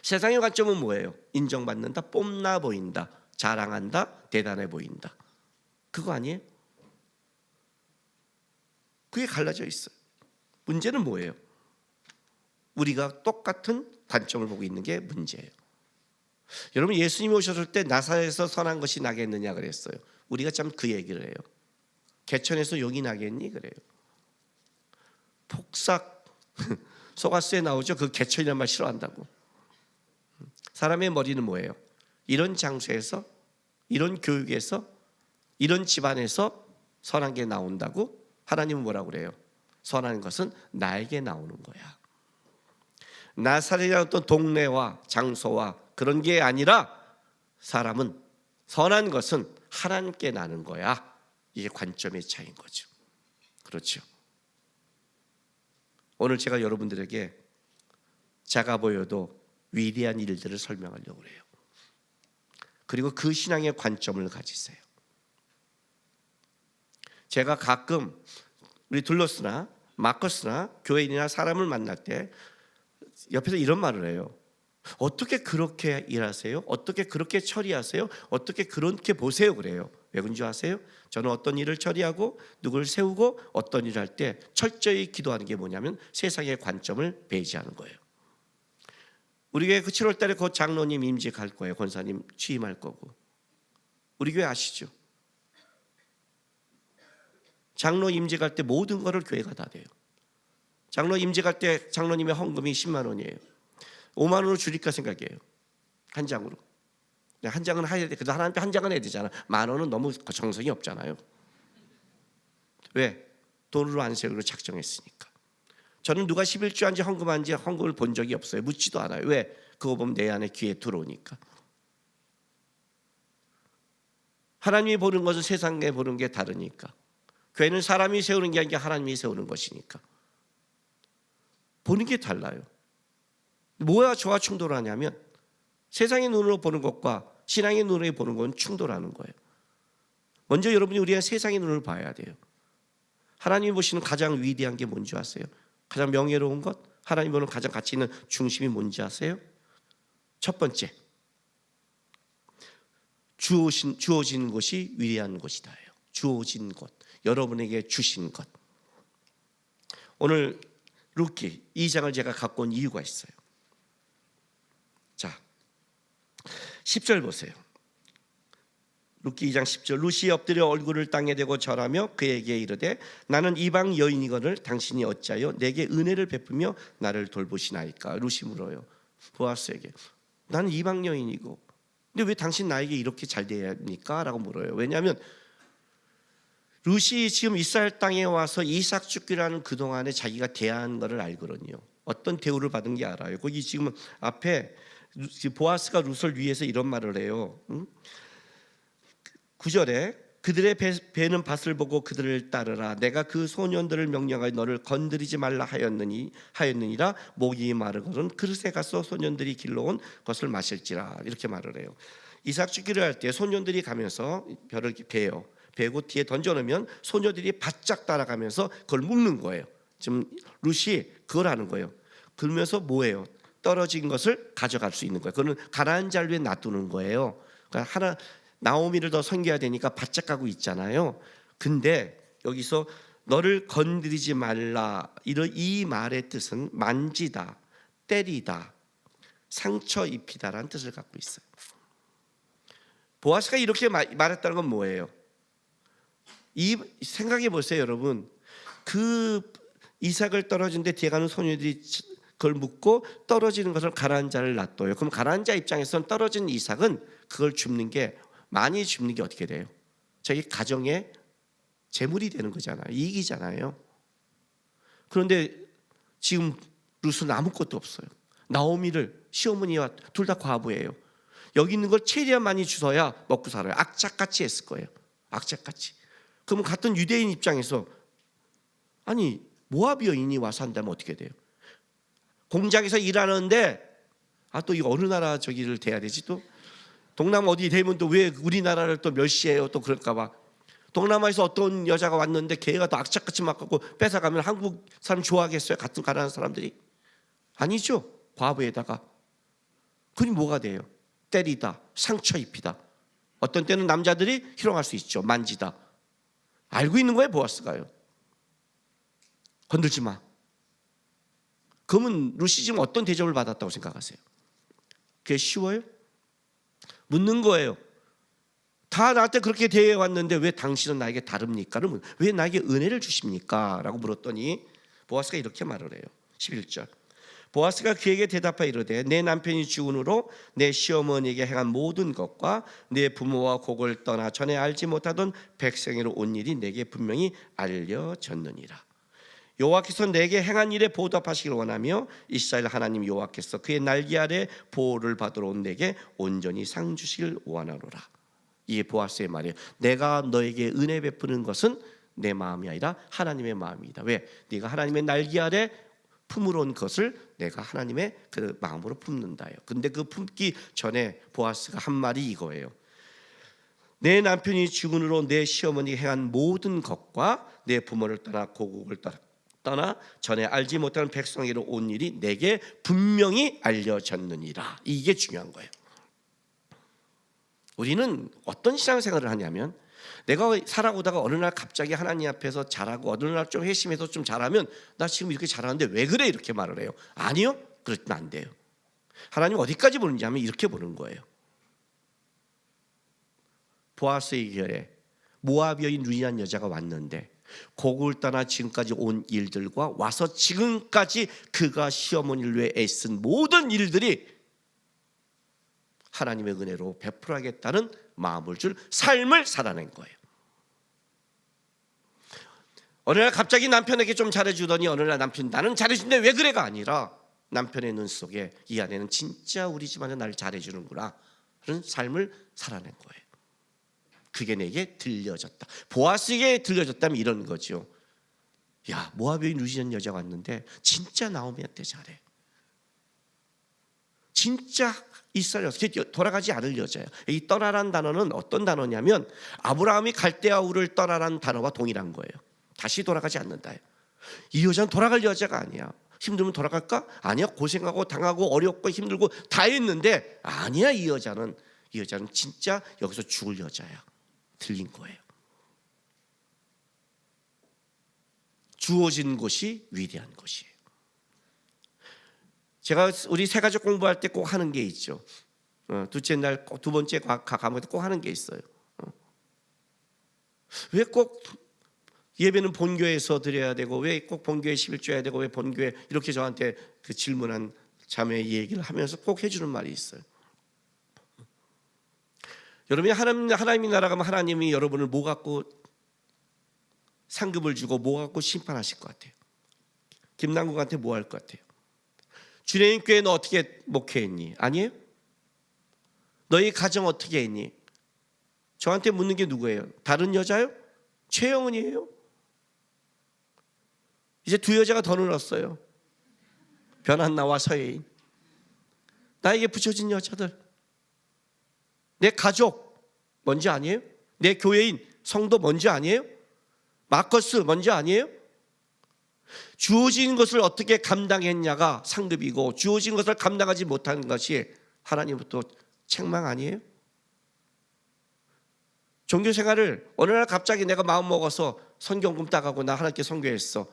세상의 관점은 뭐예요? 인정받는다. 뽐나 보인다. 자랑한다. 대단해 보인다. 그거 아니에요? 그게 갈라져 있어요. 문제는 뭐예요? 우리가 똑같은 관점을 보고 있는 게 문제예요. 여러분 예수님이 오셨을 때 나사렛에서 선한 것이 나겠느냐 그랬어요. 우리가 참 그 얘기를 해요. 개천에서 용이 나겠니? 그래요. 폭삭 소가스에 나오죠. 그 개천이라는 말 싫어한다고. 사람의 머리는 뭐예요? 이런 장소에서 이런 교육에서 이런 집안에서 선한 게 나온다고 하나님은 뭐라고 그래요? 선한 것은 나에게 나오는 거야. 나사렛이라는 어떤 동네와 장소와 그런 게 아니라 사람은 선한 것은 하나님께 나는 거야. 이게 관점의 차이인 거죠. 그렇죠. 오늘 제가 여러분들에게 작아 보여도 위대한 일들을 설명하려고 해요. 그리고 그 신앙의 관점을 가지세요. 제가 가끔 우리 둘러스나 마커스나 교회인이나 사람을 만날 때 옆에서 이런 말을 해요. 어떻게 그렇게 일하세요? 어떻게 그렇게 처리하세요? 어떻게 그렇게 보세요? 그래요. 왜 그런 줄 아세요? 저는 어떤 일을 처리하고 누구를 세우고 어떤 일을 할 때 철저히 기도하는 게 뭐냐면 세상의 관점을 배제하는 거예요. 우리 교회 그 7월 달에 곧 장로님 임직할 거예요. 권사님 취임할 거고. 우리 교회 아시죠? 장로 임직할 때 모든 거를 교회가 다 돼요. 장로 임직할 때 장로님의 헌금이 10만 원이에요. 5만 원으로 줄일까 생각이에요. 한 장으로. 한 장은 해야 돼. 그래도 하나님께 한 장은 해야 되잖아. 만 원은 너무 정성이 없잖아요. 왜? 돈으로 안 세우기로 작정했으니까. 저는 누가 11주한지 헌금한지 헌금을 본 적이 없어요. 묻지도 않아요. 왜? 그거 보면 내 안에 귀에 들어오니까. 하나님이 보는 것은 세상에 보는 게 다르니까. 교회는 사람이 세우는 게 아니라 하나님이 세우는 것이니까. 보는 게 달라요. 뭐야 저와 충돌하냐면 세상의 눈으로 보는 것과 신앙의 눈으로 보는 건 충돌하는 거예요. 먼저 여러분이 우리가 세상의 눈을 봐야 돼요. 하나님이 보시는 가장 위대한 게 뭔지 아세요? 가장 명예로운 것, 하나님 보는 가장 가치 있는 중심이 뭔지 아세요? 첫 번째, 주어진 것이 위대한 것이다. 주어진 것, 여러분에게 주신 것. 오늘 루키 2장을 제가 갖고 온 이유가 있어요. 자, 10절 보세요. 루키 2장 10절. 루시 엎드려 얼굴을 땅에 대고 절하며 그에게 이르되 나는 이방 여인이거늘 당신이 어찌하여 내게 은혜를 베푸며 나를 돌보시나이까. 루시 물어요. 보아스에게. 나는 이방 여인이고 근데 왜 당신 나에게 이렇게 잘 대합니까? 라고 물어요. 왜냐하면 루시 지금 이스라엘 땅에 와서 이삭 죽기라는 그동안에 자기가 대한 것을 알거든요. 어떤 대우를 받은 게 알아요. 거기 지금 앞에 보아스가 룻을 위해서 이런 말을 해요. 9절에 그들의 배는 밭을 보고 그들을 따르라. 내가 그 소년들을 명령하여 너를 건드리지 말라 하였느니라. 목이 마르거든 그릇에 가서 소년들이 길러온 것을 마실지라. 이렇게 말을 해요. 이삭 죽기를 할 때 소년들이 가면서 벼를 베요. 베고 뒤에 던져놓으면 소녀들이 바짝 따라가면서 그걸 묶는 거예요. 지금 룻이 그걸 하는 거예요. 그러면서 뭐예요? 떨어진 것을 가져갈 수 있는 거예요. 그거는 가난한 자를 위해 놔두는 거예요. 그러니까 하나 나오미를 더 섬겨야 되니까 바짝 가고 있잖아요. 근데 여기서 너를 건드리지 말라 이런 이 말의 뜻은 만지다, 때리다, 상처 입히다라는 뜻을 갖고 있어요. 보아스가 이렇게 말했다는 건 뭐예요? 이 생각해 보세요, 여러분. 그 이삭을 떨어진데 뒤에 가는 소녀들이 그걸 묻고 떨어지는 것을 가난한 자를 놔둬요. 그럼 가난한 자 입장에서는 떨어진 이삭은 그걸 줍는 게 많이 줍는 게 어떻게 돼요? 자기 가정의 재물이 되는 거잖아요. 이익이잖아요. 그런데 지금 룻은 아무것도 없어요. 나오미를 시어머니와 둘 다 과부예요. 여기 있는 걸 최대한 많이 주서야 먹고 살아요. 악착같이 했을 거예요. 악착같이. 그러면 같은 유대인 입장에서 아니 모압 여인이 와서 한다면 어떻게 돼요? 공장에서 일하는데 또 이거 어느 나라 저기를 대야 되지? 또 동남아 어디 되면 또 왜 우리나라를 또 멸시해요? 또 그럴까 봐. 동남아에서 어떤 여자가 왔는데 걔가 또 악착같이 막 갖고 뺏어가면 한국 사람 좋아하겠어요? 같은 가난한 사람들이? 아니죠. 과부에다가. 그니 뭐가 돼요? 때리다, 상처 입히다. 어떤 때는 남자들이 희롱할 수 있죠. 만지다. 알고 있는 거예요, 보아스가요. 건들지 마. 그러면 룻이 지금 어떤 대접을 받았다고 생각하세요? 그게 쉬워요? 묻는 거예요. 다 나한테 그렇게 대해왔는데 왜 당신은 나에게 다릅니까? 그러면 왜 나에게 은혜를 주십니까? 라고 물었더니 보아스가 이렇게 말을 해요. 11절. 보아스가 그에게 대답하여 이르되 내 남편이 죽은 후로 내 시어머니에게 행한 모든 것과 내 부모와 곡을 떠나 전에 알지 못하던 백성으로 온 일이 내게 분명히 알려졌느니라. 여호와께서 내게 행한 일에 보답하시기를 원하며 이스라엘 하나님 여호와께서 그의 날개 아래 보호를 받으러 온 내게 온전히 상 주시길 원하노라. 이게 보아스의 말이에요. 내가 너에게 은혜 베푸는 것은 내 마음이 아니라 하나님의 마음이다. 왜? 네가 하나님의 날개 아래 품으러 온 것을 내가 하나님의 그 마음으로 품는다요. 근데 그 품기 전에 보아스가 한 말이 이거예요. 내 남편이 죽은 후로 내 시어머니가 행한 모든 것과 내 부모를 떠나 고국을 떠나 전에 알지 못하는 백성에게로 온 일이 내게 분명히 알려졌느니라. 이게 중요한 거예요. 우리는 어떤 신앙생활을 하냐면 내가 살아오다가 어느 날 갑자기 하나님 앞에서 잘하고 어느 날 좀 회심해서 좀 잘하면 나 지금 이렇게 잘하는데 왜 그래? 이렇게 말을 해요. 아니요. 그러면 안 돼요. 하나님 어디까지 보는지 하면 이렇게 보는 거예요. 보아스의 결에 모압 여인 룻이라는 여자가 왔는데 고국을 떠나 지금까지 온 일들과 와서 지금까지 그가 시어머니를 위해 애쓴 모든 일들이 하나님의 은혜로 베풀어야겠다는 마음을 줄 삶을 살아낸 거예요. 어느 날 갑자기 남편에게 좀 잘해주더니 어느 날 남편 나는 잘해준데 왜 그래가 아니라 남편의 눈 속에 이 아내는 진짜 우리 집안에 나를 잘해주는구나 그런 삶을 살아낸 거예요. 그게 내게 들려졌다. 보아스에게 들려졌다면 이런 거죠. 야, 모압 여인 룻이라는 여자가 왔는데 진짜 나오미한테 잘해. 진짜 이스라엘 돌아가지 않을 여자예요. 이 떠나라는 단어는 어떤 단어냐면 아브라함이 갈대아 우를 떠나라는 단어와 동일한 거예요. 다시 돌아가지 않는다요. 이 여자는 돌아갈 여자가 아니야. 힘들면 돌아갈까? 아니야. 고생하고 당하고 어렵고 힘들고 다 했는데 아니야. 이 여자는 진짜 여기서 죽을 여자야. 들린 거예요. 주어진 것이 위대한 것이에요. 제가 우리 세 가족 공부할 때 꼭 하는 게 있죠. 둘째 날 두 번째 가면 꼭 하는 게 있어요. 왜 꼭 예배는 본교에서 드려야 되고 왜 꼭 본교에 11조 해야 되고 왜 본교에 이렇게 저한테 그 질문한 자매의 얘기를 하면서 꼭 해주는 말이 있어요. 여러분이 하나님의 나라 가면 하나님이 여러분을 뭐 갖고 상급을 주고 뭐 갖고 심판하실 것 같아요? 김남국한테 뭐 할 것 같아요? 주님 교회 너 어떻게 목회했니? 아니에요? 너희 가정 어떻게 했니? 저한테 묻는 게 누구예요? 다른 여자요? 최영은이에요? 이제 두 여자가 더 늘었어요. 변한나와 서예인. 나에게 붙여진 여자들. 내 가족 뭔지 아니에요? 내 교회인 성도 뭔지 아니에요? 마커스 뭔지 아니에요? 주어진 것을 어떻게 감당했냐가 상급이고 주어진 것을 감당하지 못한 것이 하나님부터 책망 아니에요? 종교 생활을 어느 날 갑자기 내가 마음 먹어서 선경금 따가고 나 하나님께 선교했어.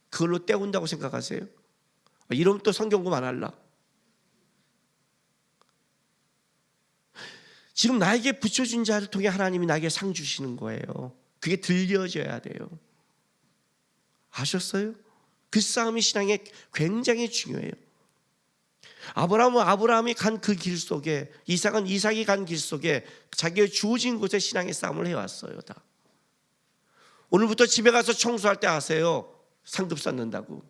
그걸로 때운다고 생각하세요? 이러면 또 선경금 안 할라. 지금 나에게 붙여준 자를 통해 하나님이 나에게 상 주시는 거예요. 그게 들려져야 돼요. 아셨어요? 그 싸움이 신앙에 굉장히 중요해요. 아브라함은 아브라함이 간 그 길 속에, 이삭은 이삭이 간 길 속에 자기의 주어진 곳에 신앙의 싸움을 해왔어요. 다. 오늘부터 집에 가서 청소할 때 아세요? 상급 쌓는다고.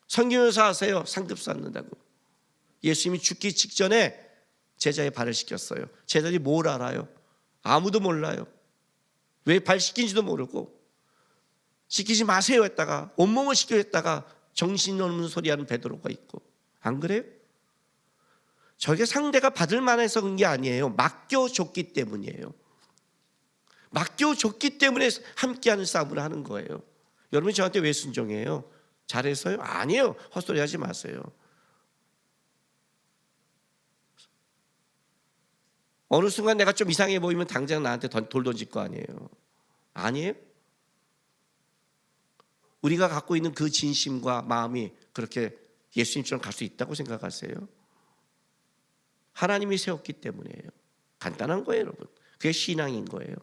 성경에서 아세요? 상급 쌓는다고. 예수님이 죽기 직전에 제자의 발을 씻겼어요. 제자들이 뭘 알아요? 아무도 몰라요. 왜 발 씻긴지도 모르고 씻기지 마세요 했다가 온몸을 씻겨 했다가 정신없는 소리하는 베드로가 있고. 안 그래요? 저게 상대가 받을 만해서 그런 게 아니에요. 맡겨줬기 때문이에요. 맡겨줬기 때문에 함께하는 싸움을 하는 거예요. 여러분 저한테 왜 순종해요? 잘해서요? 아니에요. 헛소리 하지 마세요. 어느 순간 내가 좀 이상해 보이면 당장 나한테 돌 던질 거 아니에요. 아니에요? 우리가 갖고 있는 그 진심과 마음이 그렇게 예수님처럼 갈 수 있다고 생각하세요? 하나님이 세웠기 때문이에요. 간단한 거예요, 여러분. 그게 신앙인 거예요.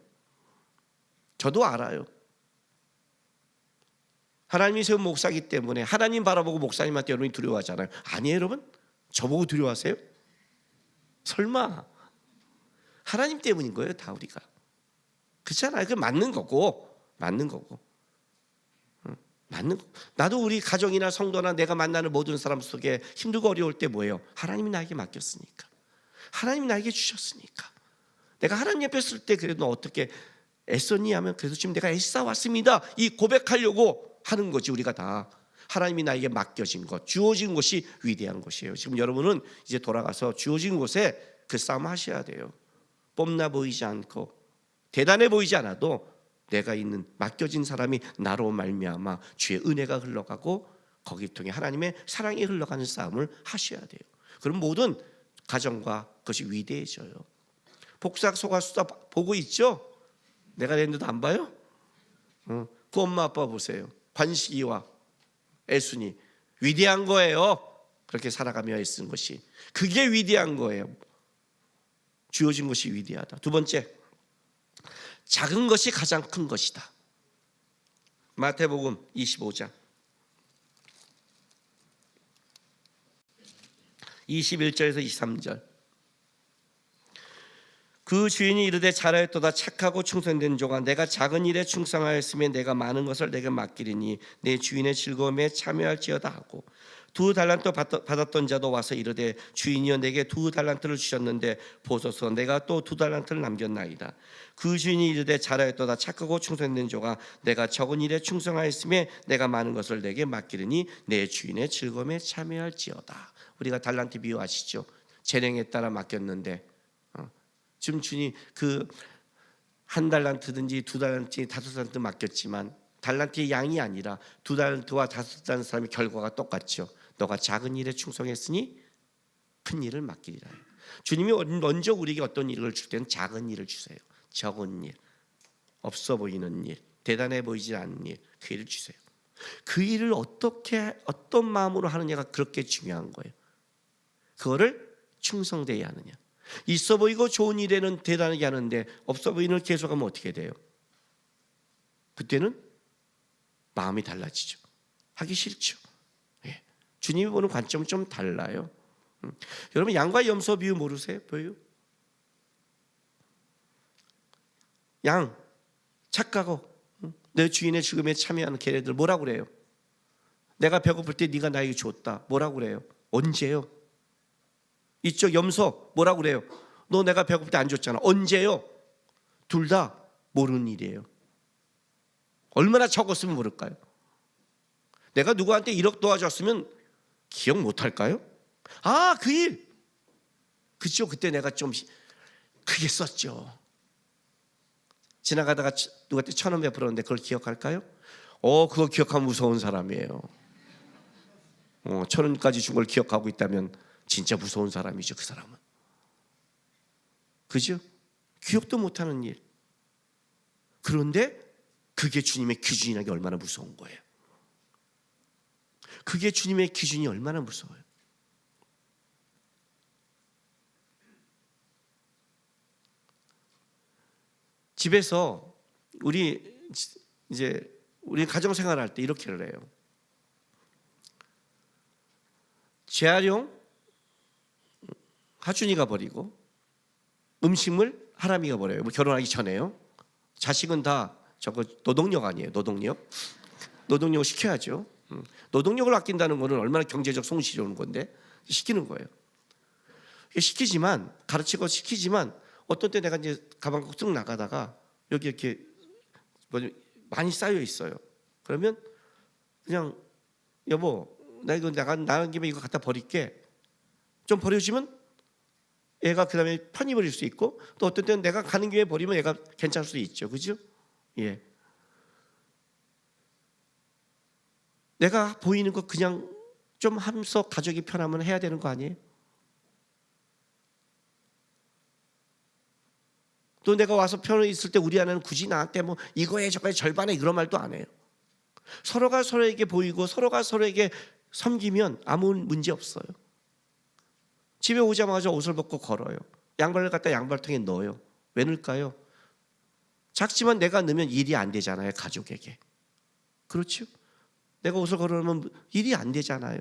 저도 알아요. 하나님이 세운 목사이기 때문에 하나님 바라보고 목사님한테 여러분이 두려워하잖아요. 아니에요, 여러분? 저보고 두려워하세요? 설마. 하나님 때문인 거예요, 다 우리가. 그렇잖아요. 그 맞는 거고. 맞는 거. 나도 우리 가정이나 성도나 내가 만나는 모든 사람 속에 힘들고 어려울 때 뭐예요? 하나님이 나에게 맡겼으니까. 하나님이 나에게 주셨으니까. 내가 하나님 옆에 있을 때 그래도 어떻게 애썼니 하면 그래도 지금 내가 애써 왔습니다. 이 고백하려고 하는 거지 우리가 다. 하나님이 나에게 맡겨진 것, 주어진 것이 위대한 것이에요. 지금 여러분은 이제 돌아가서 주어진 곳에 그 싸움 하셔야 돼요. 뽐나 보이지 않고 대단해 보이지 않아도 내가 있는 맡겨진 사람이 나로 말미암아 주의 은혜가 흘러가고 거기 통해 하나님의 사랑이 흘러가는 싸움을 하셔야 돼요. 그럼 모든 가정과 그것이 위대해져요. 복삭 소가수다 보고 있죠? 내가 냈는데도 안 봐요? 그 엄마 아빠 보세요. 관식이와 애순이 위대한 거예요. 그렇게 살아가며 애쓴 것이 그게 위대한 거예요. 주어진 것이 위대하다. 두 번째, 작은 것이 가장 큰 것이다. 마태복음 25장 21절에서 23절. 그 주인이 이르되 잘하였도다 착하고 충성된 종아 내가 작은 일에 충성하였으면 내가 많은 것을 내게 맡기리니 내 주인의 즐거움에 참여할지어다 하고 2달란트 받았던 자도 와서 이르되 주인이여 내게 2달란트를 주셨는데 보소서 내가 또 2달란트를 남겼나이다. 그 주인이 이르되 잘하였도다 착하고 충성된 종아 내가 적은 일에 충성하였으면 내가 많은 것을 내게 맡기리니 내 주인의 즐거움에 참여할지어다. 우리가 달란트 비유 아시죠? 재량에 따라 맡겼는데 지금 주인이 그 1달란트든지 2달란트 5달란트 맡겼지만 달란트의 양이 아니라 2달란트와 5달란트 사람의 결과가 똑같죠. 너가 작은 일에 충성했으니 큰 일을 맡기리라. 주님이 먼저 우리에게 어떤 일을 줄 때는 작은 일을 주세요. 적은 일, 없어 보이는 일, 대단해 보이지 않는 일, 그 일을 주세요. 그 일을 어떻게 어떤 마음으로 하느냐가 그렇게 중요한 거예요. 그거를 충성되어야 하느냐. 있어 보이고 좋은 일에는 대단하게 하는데 없어 보이는 일 계속하면 어떻게 돼요? 그때는 마음이 달라지죠. 하기 싫죠. 예. 주님이 보는 관점은 좀 달라요. 여러분 양과 염소 비유 모르세요? 보여요? 양 착하고 내 주인의 죽음에 참여하는 걔네들 뭐라고 그래요? 내가 배고플 때 네가 나에게 줬다. 뭐라고 그래요? 언제요? 이쪽 염소 뭐라고 그래요? 너 내가 배고플 때 안 줬잖아. 언제요? 둘 다 모르는 일이에요. 얼마나 적었으면 모를까요? 내가 누구한테 1억 도와줬으면 기억 못할까요? 아, 그 일! 그쵸? 그때 내가 좀 크게 썼죠. 지나가다가 누구한테 1,000원 베풀었는데 그걸 기억할까요? 그거 기억하면 무서운 사람이에요. 1,000원까지 준 걸 기억하고 있다면 진짜 무서운 사람이죠, 그 사람은. 그죠? 기억도 못하는 일. 그런데 그게 주님의 기준이라는 게 얼마나 무서운 거예요. 그게 주님의 기준이 얼마나 무서워요. 집에서 우리 가정 생활할 때 이렇게를 해요. 재활용 하준이가 버리고 음식물 하람이가 버려요. 뭐 결혼하기 전에요. 자식은 다 저거 노동력 아니에요. 노동력을 시켜야죠. 노동력을 아낀다는 거는 얼마나 경제적 손실이 오는 건데 시키는 거예요. 시키지만 가르치고 시키지만 어떤 때 내가 이제 가방 갖고 쓱 나가다가 여기 이렇게 많이 쌓여 있어요. 그러면 그냥 여보 나 이거 나간 김에 이거 갖다 버릴게. 좀 버려주면 애가 그다음에 편히 버릴 수 있고 또 어떤 때는 내가 가는 김에 버리면 애가 괜찮을 수 있죠. 그죠? 예. 내가 보이는 거 그냥 좀 하면서 가족이 편하면 해야 되는 거 아니에요? 또 내가 와서 편히 있을 때 우리 아내는 굳이 나한테 뭐 이거에 저거에 절반에 이런 말도 안 해요. 서로가 서로에게 보이고 서로가 서로에게 섬기면 아무 문제 없어요. 집에 오자마자 옷을 벗고 걸어요. 양발을 갖다 양발통에 넣어요. 왜 넣을까요? 작지만 내가 넣으면 일이 안 되잖아요. 가족에게. 그렇죠? 내가 옷을 걸어놓으면 일이 안 되잖아요.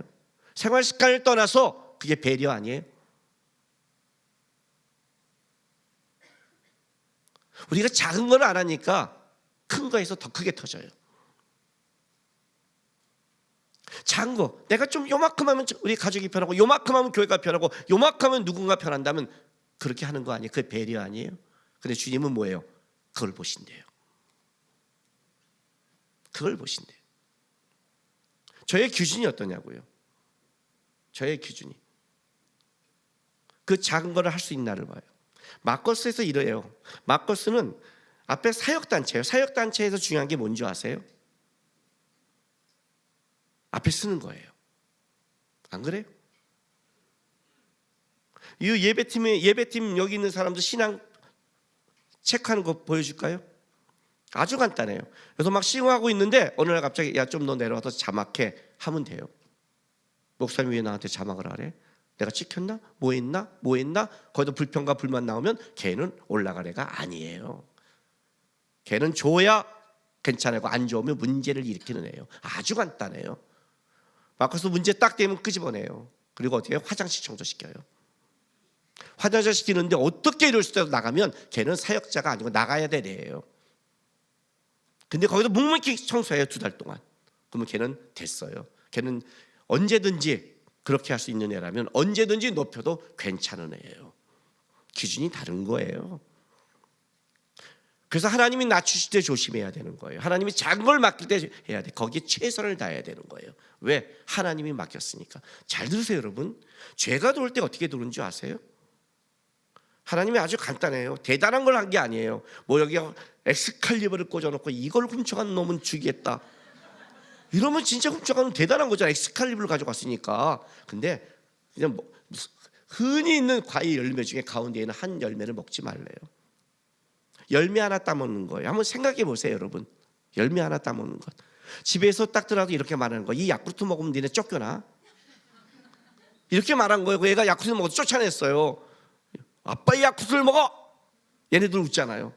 생활 습관을 떠나서 그게 배려 아니에요? 우리가 작은 걸 안 하니까 큰 거에서 더 크게 터져요. 작은 거 내가 좀 요만큼 하면 우리 가족이 편하고 요만큼 하면 교회가 편하고 요만큼 하면 누군가 편한다면 그렇게 하는 거 아니에요? 그게 배려 아니에요? 근데 주님은 뭐예요? 그걸 보신대요. 그걸 보신대요. 저의 기준이 어떠냐고요? 저의 기준이 그 작은 거를 할 수 있나를 봐요. 마커스에서 이래요. 마커스는 앞에 사역단체예요. 사역단체에서 중요한 게 뭔지 아세요? 앞에 쓰는 거예요. 안 그래요? 이 예배팀 여기 있는 사람들 신앙 체크하는 거 보여줄까요? 아주 간단해요. 그래서 막 싱하고 있는데 어느 날 갑자기 야 좀 너 내려와서 자막해 하면 돼요. 목사님이 왜 나한테 자막을 하래? 내가 찍혔나? 뭐 했나? 거기도 불평과 불만 나오면 걔는 올라갈 애가 아니에요. 걔는 줘야 괜찮고 안 좋으면 문제를 일으키는 애예요. 아주 간단해요. 마커스 문제 딱 되면 끄집어내요. 그리고 어떻게 해요? 화장실 청소시켜요. 화장실 시키는데 어떻게 이럴 수도 나가면 걔는 사역자가 아니고 나가야 될 애예요. 근데 거기서 묵묵히 청소해요. 2달 동안. 그러면 걔는 됐어요. 걔는 언제든지 그렇게 할 수 있는 애라면 언제든지 높여도 괜찮은 애예요. 기준이 다른 거예요. 그래서 하나님이 낮추실 때 조심해야 되는 거예요. 하나님이 작은 걸 맡길 때 해야 돼. 거기에 최선을 다해야 되는 거예요. 왜? 하나님이 맡겼으니까. 잘 들으세요 여러분. 죄가 들어올 때 어떻게 들어오는 줄 아세요? 하나님이 아주 간단해요. 대단한 걸 한 게 아니에요. 뭐 여기 엑스칼리버를 꽂아놓고 이걸 훔쳐간 놈은 죽이겠다. 이러면 진짜 훔쳐가는 대단한 거죠. 엑스칼리버를 가져갔으니까. 근데 그냥 뭐 흔히 있는 과일 열매 중에 가운데 있는 한 열매를 먹지 말래요. 열매 하나 따먹는 거예요. 한번 생각해 보세요 여러분. 열매 하나 따먹는 것. 집에서 딱 들어도 이렇게 말하는 거예요. 이 야쿠르트 먹으면 니네 쫓겨나. 이렇게 말한 거예요. 그 애가 야쿠르트 먹어서 쫓아냈어요. 아빠 야쿠르트를 먹어. 얘네들 웃잖아요.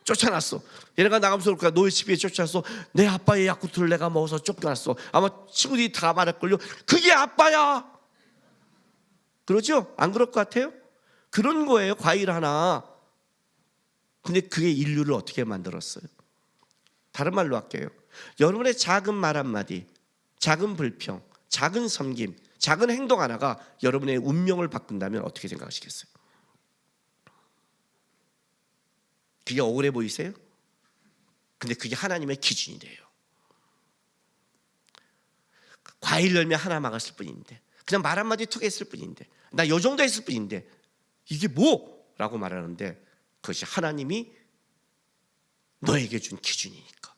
쫓아났어. 얘네가 나가면서 그럴까 노예시비에 쫓아났어. 내 아빠의 야쿠르트를 내가 먹어서 쫓겨났어. 아마 친구들이 다 말할걸요. 그게 아빠야. 그러죠? 안 그럴 것 같아요? 그런 거예요. 과일 하나. 근데 그게 인류를 어떻게 만들었어요? 다른 말로 할게요. 여러분의 작은 말 한마디, 작은 불평, 작은 섬김, 작은 행동 하나가 여러분의 운명을 바꾼다면 어떻게 생각하시겠어요? 그게 억울해 보이세요? 근데 그게 하나님의 기준이 돼요. 과일 열매 하나 막았을 뿐인데, 그냥 말 한마디 툭 했을 뿐인데, 나 요 정도 했을 뿐인데 이게 뭐? 라고 말하는데 그것이 하나님이 너에게 준 기준이니까.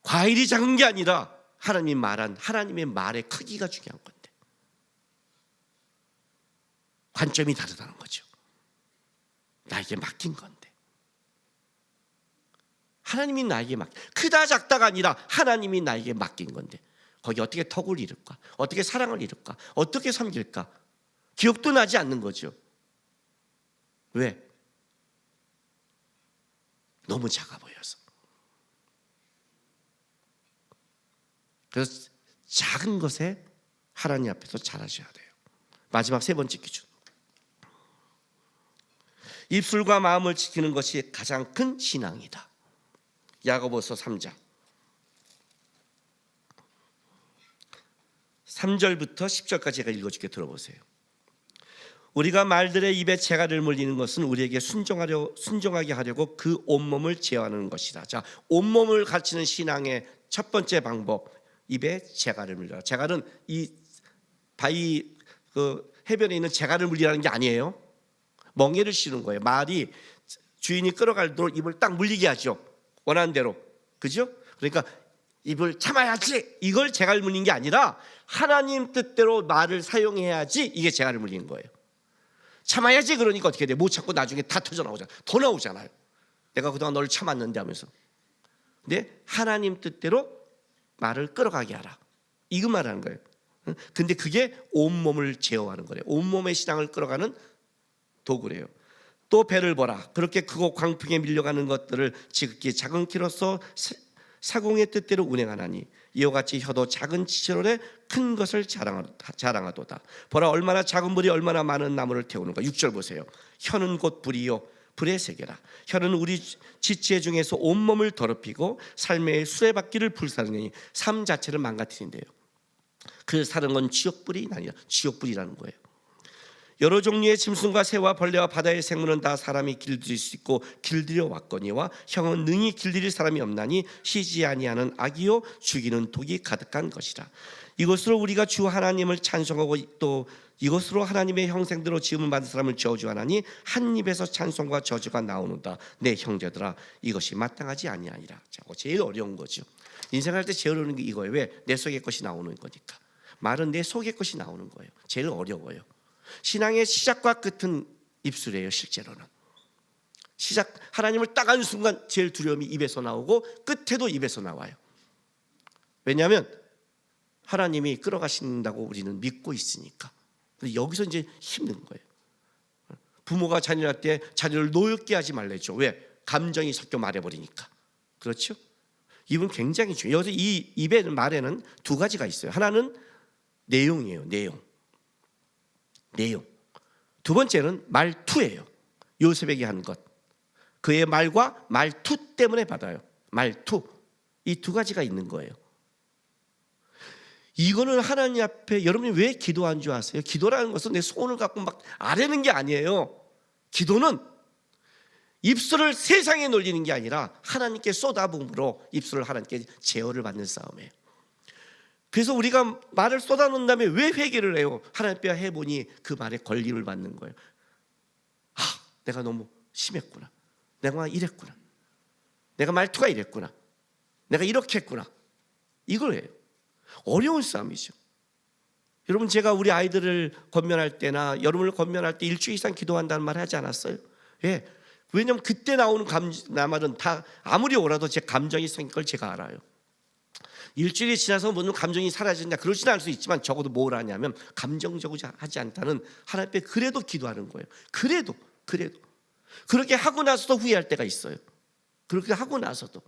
과일이 작은 게 아니라 하나님이 말한 하나님의 말의 크기가 중요한 건데, 관점이 다르다는 거죠. 나에게 맡긴 건데, 하나님이 나에게 크다 작다가 아니라 하나님이 나에게 맡긴 건데, 거기 어떻게 덕을 이룰까, 어떻게 사랑을 이룰까, 어떻게 섬길까 기억도 나지 않는 거죠. 왜? 너무 작아 보여서. 그래서 작은 것에 하나님 앞에서 잘하셔야 돼요. 마지막 세 번째 기준, 입술과 마음을 지키는 것이 가장 큰 신앙이다. 야고보서 3장 3절부터 10절까지 제가 읽어줄게. 들어보세요. 우리가 말들의 입에 재갈을 물리는 것은 우리에게 순종하게 하려고 그 온몸을 제어하는 것이다. 자, 온몸을 가르치는 신앙의 첫 번째 방법, 입에 재갈을 물려라. 재갈은 이 바위 해변에 있는 재갈을 물리라는 게 아니에요. 멍에를 씌우는 거예요. 말이 주인이 끌어갈도록 입을 딱 물리게 하죠. 원하는 대로. 그죠? 그러니까 입을 참아야지, 이걸 재갈 물린 게 아니라 하나님 뜻대로 말을 사용해야지 이게 재갈을 물리는 거예요. 참아야지 그러니까 어떻게 돼? 못 참고 나중에 다 터져 나오잖아요. 더 나오잖아요. 내가 그동안 너를 참았는데 하면서. 근데 하나님 뜻대로 말을 끌어가게 하라, 이거 말하는 거예요. 근데 그게 온몸을 제어하는 거래요. 온몸의 신앙을 끌어가는 도구래요. 또 배를 보라. 그렇게 크고 광풍에 밀려가는 것들을 지극히 작은 키로서 사공의 뜻대로 운행하나니 이와 같이 혀도 작은 지체로에 큰 것을 자랑하도다. 보라, 얼마나 작은 불이 얼마나 많은 나무를 태우는가. 6절 보세요. 혀는 곧 불이요 불의 세계라. 혀는 우리 지체 중에서 온몸을 더럽히고 삶의 수레바퀴를 불사르니 삶 자체를 망가뜨린대요. 그 사는 건 지옥불이 아니라 지옥불이라는 거예요. 여러 종류의 짐승과 새와 벌레와 바다의 생물은 다 사람이 길들일 수 있고 길들여 왔거니와 형은 능히 길들일 사람이 없나니 쉬지 아니하는 악이요 죽이는 독이 가득한 것이라. 이것으로 우리가 주 하나님을 찬송하고 또 이것으로 하나님의 형생대로 지음을 받은 사람을 저주하나니 한 입에서 찬송과 저주가 나오는다. 내 형제들아, 이것이 마땅하지 아니하니라. 제일 어려운 거죠. 인생할 때 제일 어려운 게 이거예요. 왜? 내 속의 것이 나오는 거니까. 말은 내 속의 것이 나오는 거예요. 제일 어려워요. 신앙의 시작과 끝은 입술이에요. 실제로는 시작, 하나님을 딱 하는 순간 제일 두려움이 입에서 나오고 끝에도 입에서 나와요. 왜냐하면 하나님이 끌어가신다고 우리는 믿고 있으니까. 근데 여기서 이제 힘든 거예요. 부모가 자녀한테 자녀를 노엽게 하지 말랬죠. 왜? 감정이 섞여 말해버리니까. 그렇죠? 입은 굉장히 중요해요. 여기서 이 입의 말에는 두 가지가 있어요. 하나는 내용이에요. 내용. 두 번째는 말투예요. 요셉에게 한 것, 그의 말과 말투 때문에 받아요. 말투. 이 두 가지가 있는 거예요. 이거는 하나님 앞에, 여러분이 왜 기도한 줄 아세요? 기도라는 것은 내 소원을 갖고 막 아뢰는 게 아니에요. 기도는 입술을 세상에 놀리는 게 아니라 하나님께 쏟아부음으로 입술을 하나님께 제어를 받는 싸움이에요. 그래서 우리가 말을 쏟아놓은 다음에 왜 회개를 해요? 하나님 앞에 해보니 그 말에 걸림을 받는 거예요. 내가 너무 심했구나. 내가 이랬구나. 내가 말투가 이랬구나. 내가 이렇게 했구나. 이걸 해요. 어려운 싸움이죠. 여러분, 제가 우리 아이들을 권면할 때나 여러분을 권면할 때 일주일 이상 기도한다는 말 하지 않았어요? 예. 왜냐하면 그때 나오는 말은 다 아무리 오라도 제 감정이 생긴 걸 제가 알아요. 일주일이 지나서 무슨 감정이 사라진다 그러지는 않을 수 있지만 적어도 뭘 하냐면 감정적으로 하지 않다는 하나님 앞에 그래도 기도하는 거예요. 그래도 그렇게 하고 나서도 후회할 때가 있어요. 그렇게 하고 나서도.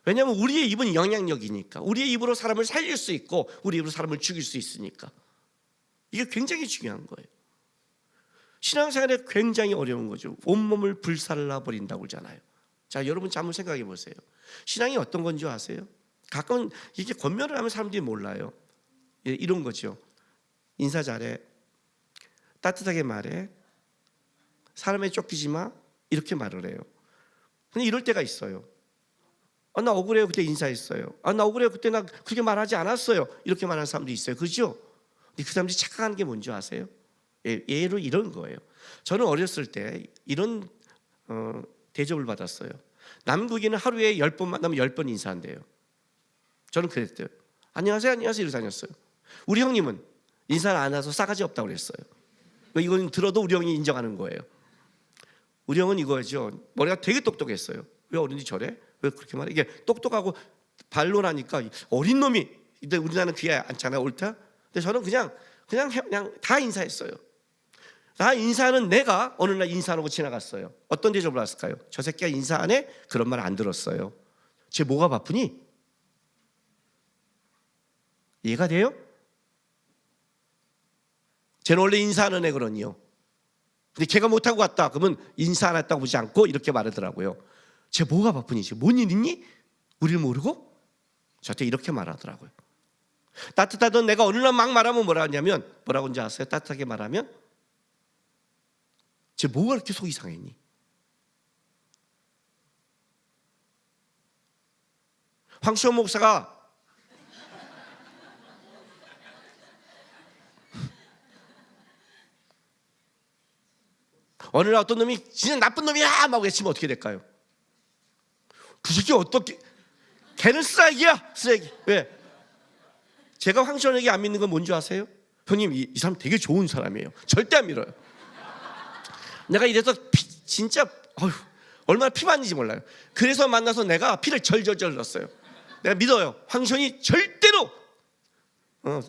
왜냐하면 우리의 입은 영향력이니까. 우리의 입으로 사람을 살릴 수 있고 우리 입으로 사람을 죽일 수 있으니까. 이게 굉장히 중요한 거예요. 신앙생활에 굉장히 어려운 거죠. 온몸을 불살라 버린다고 그러잖아요. 자, 여러분 한번 생각해 보세요. 신앙이 어떤 건지 아세요? 가끔 이렇게 권면을 하면 사람들이 몰라요. 이런 거죠. 인사 잘해, 따뜻하게 말해, 사람에 쫓기지 마, 이렇게 말을 해요. 근데 이럴 때가 있어요. 나 억울해요, 그때 인사했어요. 나 억울해요, 그때 나 그렇게 말하지 않았어요, 이렇게 말하는 사람도 있어요. 그렇죠? 근데 그 사람들이 착각하는 게 뭔지 아세요? 예로 이런 거예요. 저는 어렸을 때 이런 대접을 받았어요. 남국인은 하루에 10번 만나면 10번 인사한대요. 저는 그랬대요. 안녕하세요, 안녕하세요 이러고 다녔어요. 우리 형님은 인사를 안 해서 싸가지 없다고 그랬어요. 이건 들어도 우리 형이 인정하는 거예요. 우리 형은 이거죠. 머리가 되게 똑똑했어요. 왜 어른이 저래? 왜 그렇게 말해? 이게 똑똑하고 반론하니까 어린 놈이. 근데 우리나라는 그게 않잖아요, 옳다? 근데 저는 그냥 다 인사했어요. 나 인사하는 내가 어느 날 인사하고 지나갔어요. 어떤 대접을 받았을까요? 저 새끼가 인사 안 해? 그런 말 안 들었어요. 쟤 뭐가 바쁘니? 이해가 돼요? 쟤는 원래 인사하는 애 그러니요. 근데 걔가 못하고 갔다 그러면 인사 안 했다고 보지 않고 이렇게 말하더라고요. 쟤 뭐가 바쁘니? 쟤 뭔 일 있니? 우리를 모르고? 저한테 이렇게 말하더라고요. 따뜻하던 내가 어느 날 막 말하면 뭐라 하냐면, 뭐라고 하는지 아세요? 따뜻하게 말하면 쟤 뭐가 그렇게 속이 상했니? 황시호 목사가 어느 날 어떤 놈이 진짜 나쁜 놈이야 막 외치면 어떻게 될까요? 그 새끼 어떻게, 걔는 쓰레기야, 쓰레기. 왜? 제가 황시호에게 안 믿는 건 뭔지 아세요? 형님 이 사람 되게 좋은 사람이에요. 절대 안 믿어요. 내가 이래서 진짜 얼마나 피 맞는지 몰라요. 그래서 만나서 내가 피를 절절절 흘렸어요. 내가 믿어요. 황시호이 절대로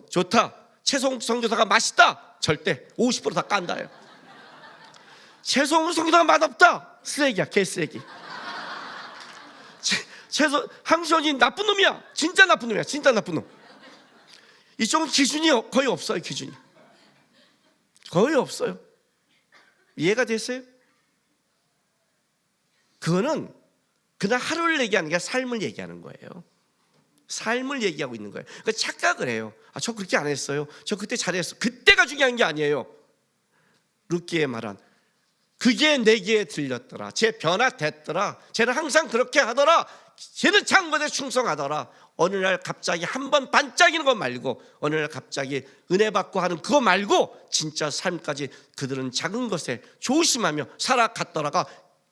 좋다, 최성욱 선교사가 맛있다, 절대 50% 다 깐다요. 최성욱 선교사가 맛없다, 쓰레기야, 개쓰레기. 황시호이 나쁜 놈이야, 진짜 나쁜 놈이야, 진짜 나쁜 놈. 이쪽은 기준이 거의 없어요. 기준이 거의 없어요. 이해가 됐어요? 그거는 그날 하루를 얘기하는 게 아니라 삶을 얘기하는 거예요. 삶을 얘기하고 있는 거예요. 그러니까 착각을 해요. 저 그렇게 안 했어요, 저 그때 잘했어. 그때가 중요한 게 아니에요. 룻기의 말한 그게 내게 들렸더라, 쟤 변화됐더라, 쟤는 항상 그렇게 하더라, 쟤는 장거에 충성하더라. 어느 날 갑자기 한 번 반짝이는 거 말고, 어느 날 갑자기 은혜 받고 하는 그거 말고 진짜 삶까지 그들은 작은 것에 조심하며 살아갔더라가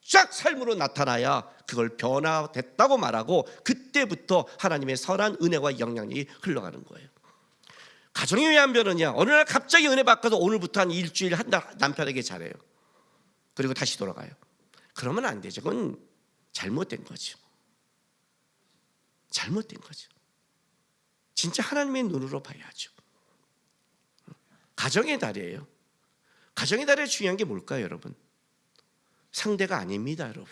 쫙 삶으로 나타나야 그걸 변화됐다고 말하고, 그때부터 하나님의 선한 은혜와 영향력이 흘러가는 거예요. 가정이 왜 안 변하냐? 어느 날 갑자기 은혜 받고서 오늘부터 한 일주일 한 달 남편에게 잘해요. 그리고 다시 돌아가요. 그러면 안 되죠. 그건 잘못된 거죠. 잘못된 거죠. 진짜 하나님의 눈으로 봐야죠. 가정의 달이에요. 가정의 달에 중요한 게 뭘까요, 여러분? 상대가 아닙니다, 여러분.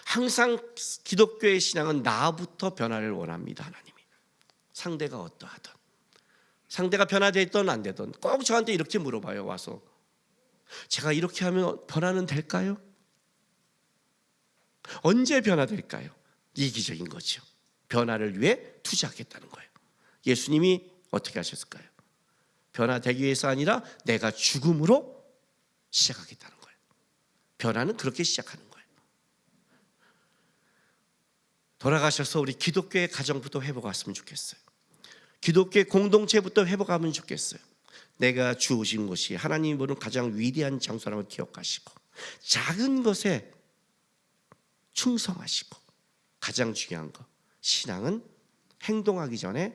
항상 기독교의 신앙은 나부터 변화를 원합니다, 하나님이. 상대가 어떠하든, 상대가 변화되든 안 되든 꼭 저한테 이렇게 물어봐요, 와서. 제가 이렇게 하면 변화는 될까요? 언제 변화될까요? 이기적인 거죠. 변화를 위해 투자하겠다는 거예요. 예수님이 어떻게 하셨을까요? 변화되기 위해서 아니라 내가 죽음으로 시작하겠다는 거예요. 변화는 그렇게 시작하는 거예요. 돌아가셔서 우리 기독교의 가정부터 회복했으면 좋겠어요. 기독교의 공동체부터 회복하면 좋겠어요. 내가 주어진 곳이 하나님이 보는 가장 위대한 장소라는 걸 기억하시고, 작은 것에 충성하시고, 가장 중요한 거, 신앙은 행동하기 전에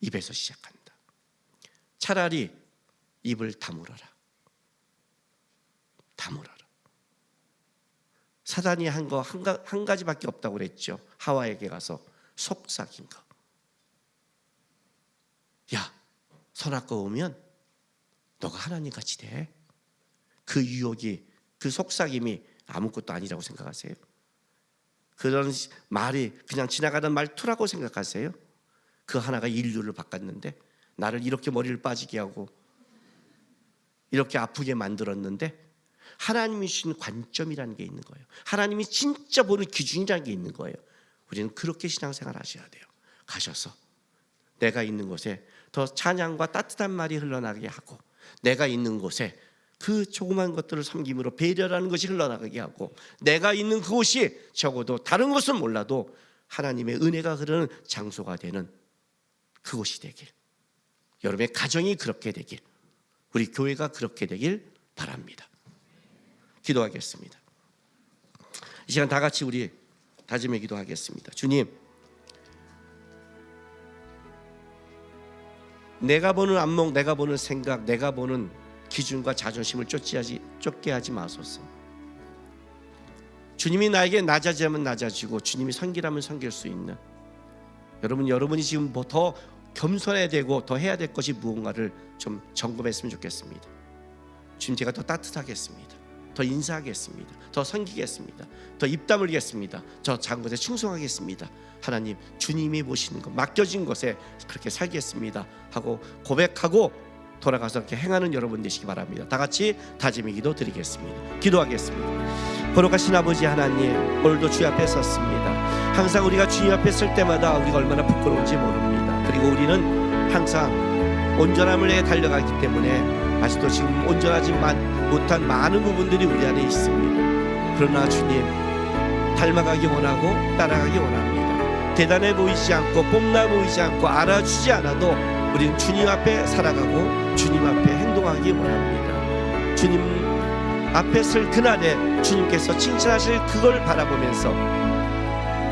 입에서 시작한다. 차라리 입을 다물어라. 다물어라. 사단이 한 거 한 가지밖에 없다고 그랬죠. 하와에게 가서 속삭인 거. 야, 선악과 오면 너가 하나님 같이 돼. 그 유혹이, 그 속삭임이 아무것도 아니라고 생각하세요? 그런 말이 그냥 지나가는 말투라고 생각하세요? 그 하나가 인류를 바꿨는데, 나를 이렇게 머리를 빠지게 하고 이렇게 아프게 만들었는데, 하나님이 주신 관점이라는 게 있는 거예요. 하나님이 진짜 보는 기준이라는 게 있는 거예요. 우리는 그렇게 신앙생활 하셔야 돼요. 가셔서 내가 있는 곳에 더 찬양과 따뜻한 말이 흘러나가게 하고, 내가 있는 곳에 그 조그만 것들을 섬김으로 배려라는 것이 흘러나가게 하고, 내가 있는 그곳이 적어도 다른 것은 몰라도 하나님의 은혜가 흐르는 장소가 되는 그곳이 되길, 여러분의 가정이 그렇게 되길, 우리 교회가 그렇게 되길 바랍니다. 기도하겠습니다. 이 시간 다 같이 우리 다짐의 기도하겠습니다. 주님, 내가 보는 안목, 내가 보는 생각, 내가 보는 기준과 자존심을 쫓게 하지 마소서. 주님이 나에게 낮아지면 낮아지고 주님이 섬기라면 섬길 수 있는 여러분이 지금 뭐 더 겸손해야 되고 더 해야 될 것이 무언가를 좀 점검했으면 좋겠습니다. 주님, 제가 더 따뜻하겠습니다. 더 인사하겠습니다. 더 섬기겠습니다. 더 입 다물겠습니다. 저 작은 것에 충성하겠습니다. 하나님, 주님이 보시는 것, 맡겨진 것에 그렇게 살겠습니다 하고 고백하고 돌아가서 그렇게 행하는 여러분 되시기 바랍니다. 다 같이 다짐의 기도 드리겠습니다. 기도하겠습니다. 거룩하신 아버지 하나님, 오늘도 주님 앞에 섰습니다. 항상 우리가 주님 앞에 설 때마다 우리가 얼마나 부끄러운지 모릅니다. 그리고 우리는 항상 온전함을 위해 달려가기 때문에 아직도 지금 온전하지 못한 많은 부분들이 우리 안에 있습니다. 그러나 주님, 닮아가기 원하고 따라가기 원합니다. 대단해 보이지 않고 뽐나 보이지 않고 알아주지 않아도 우리는 주님 앞에 살아가고 주님 앞에 행동하기 원합니다. 주님 앞에 설 그날에 주님께서 칭찬하실 그걸 바라보면서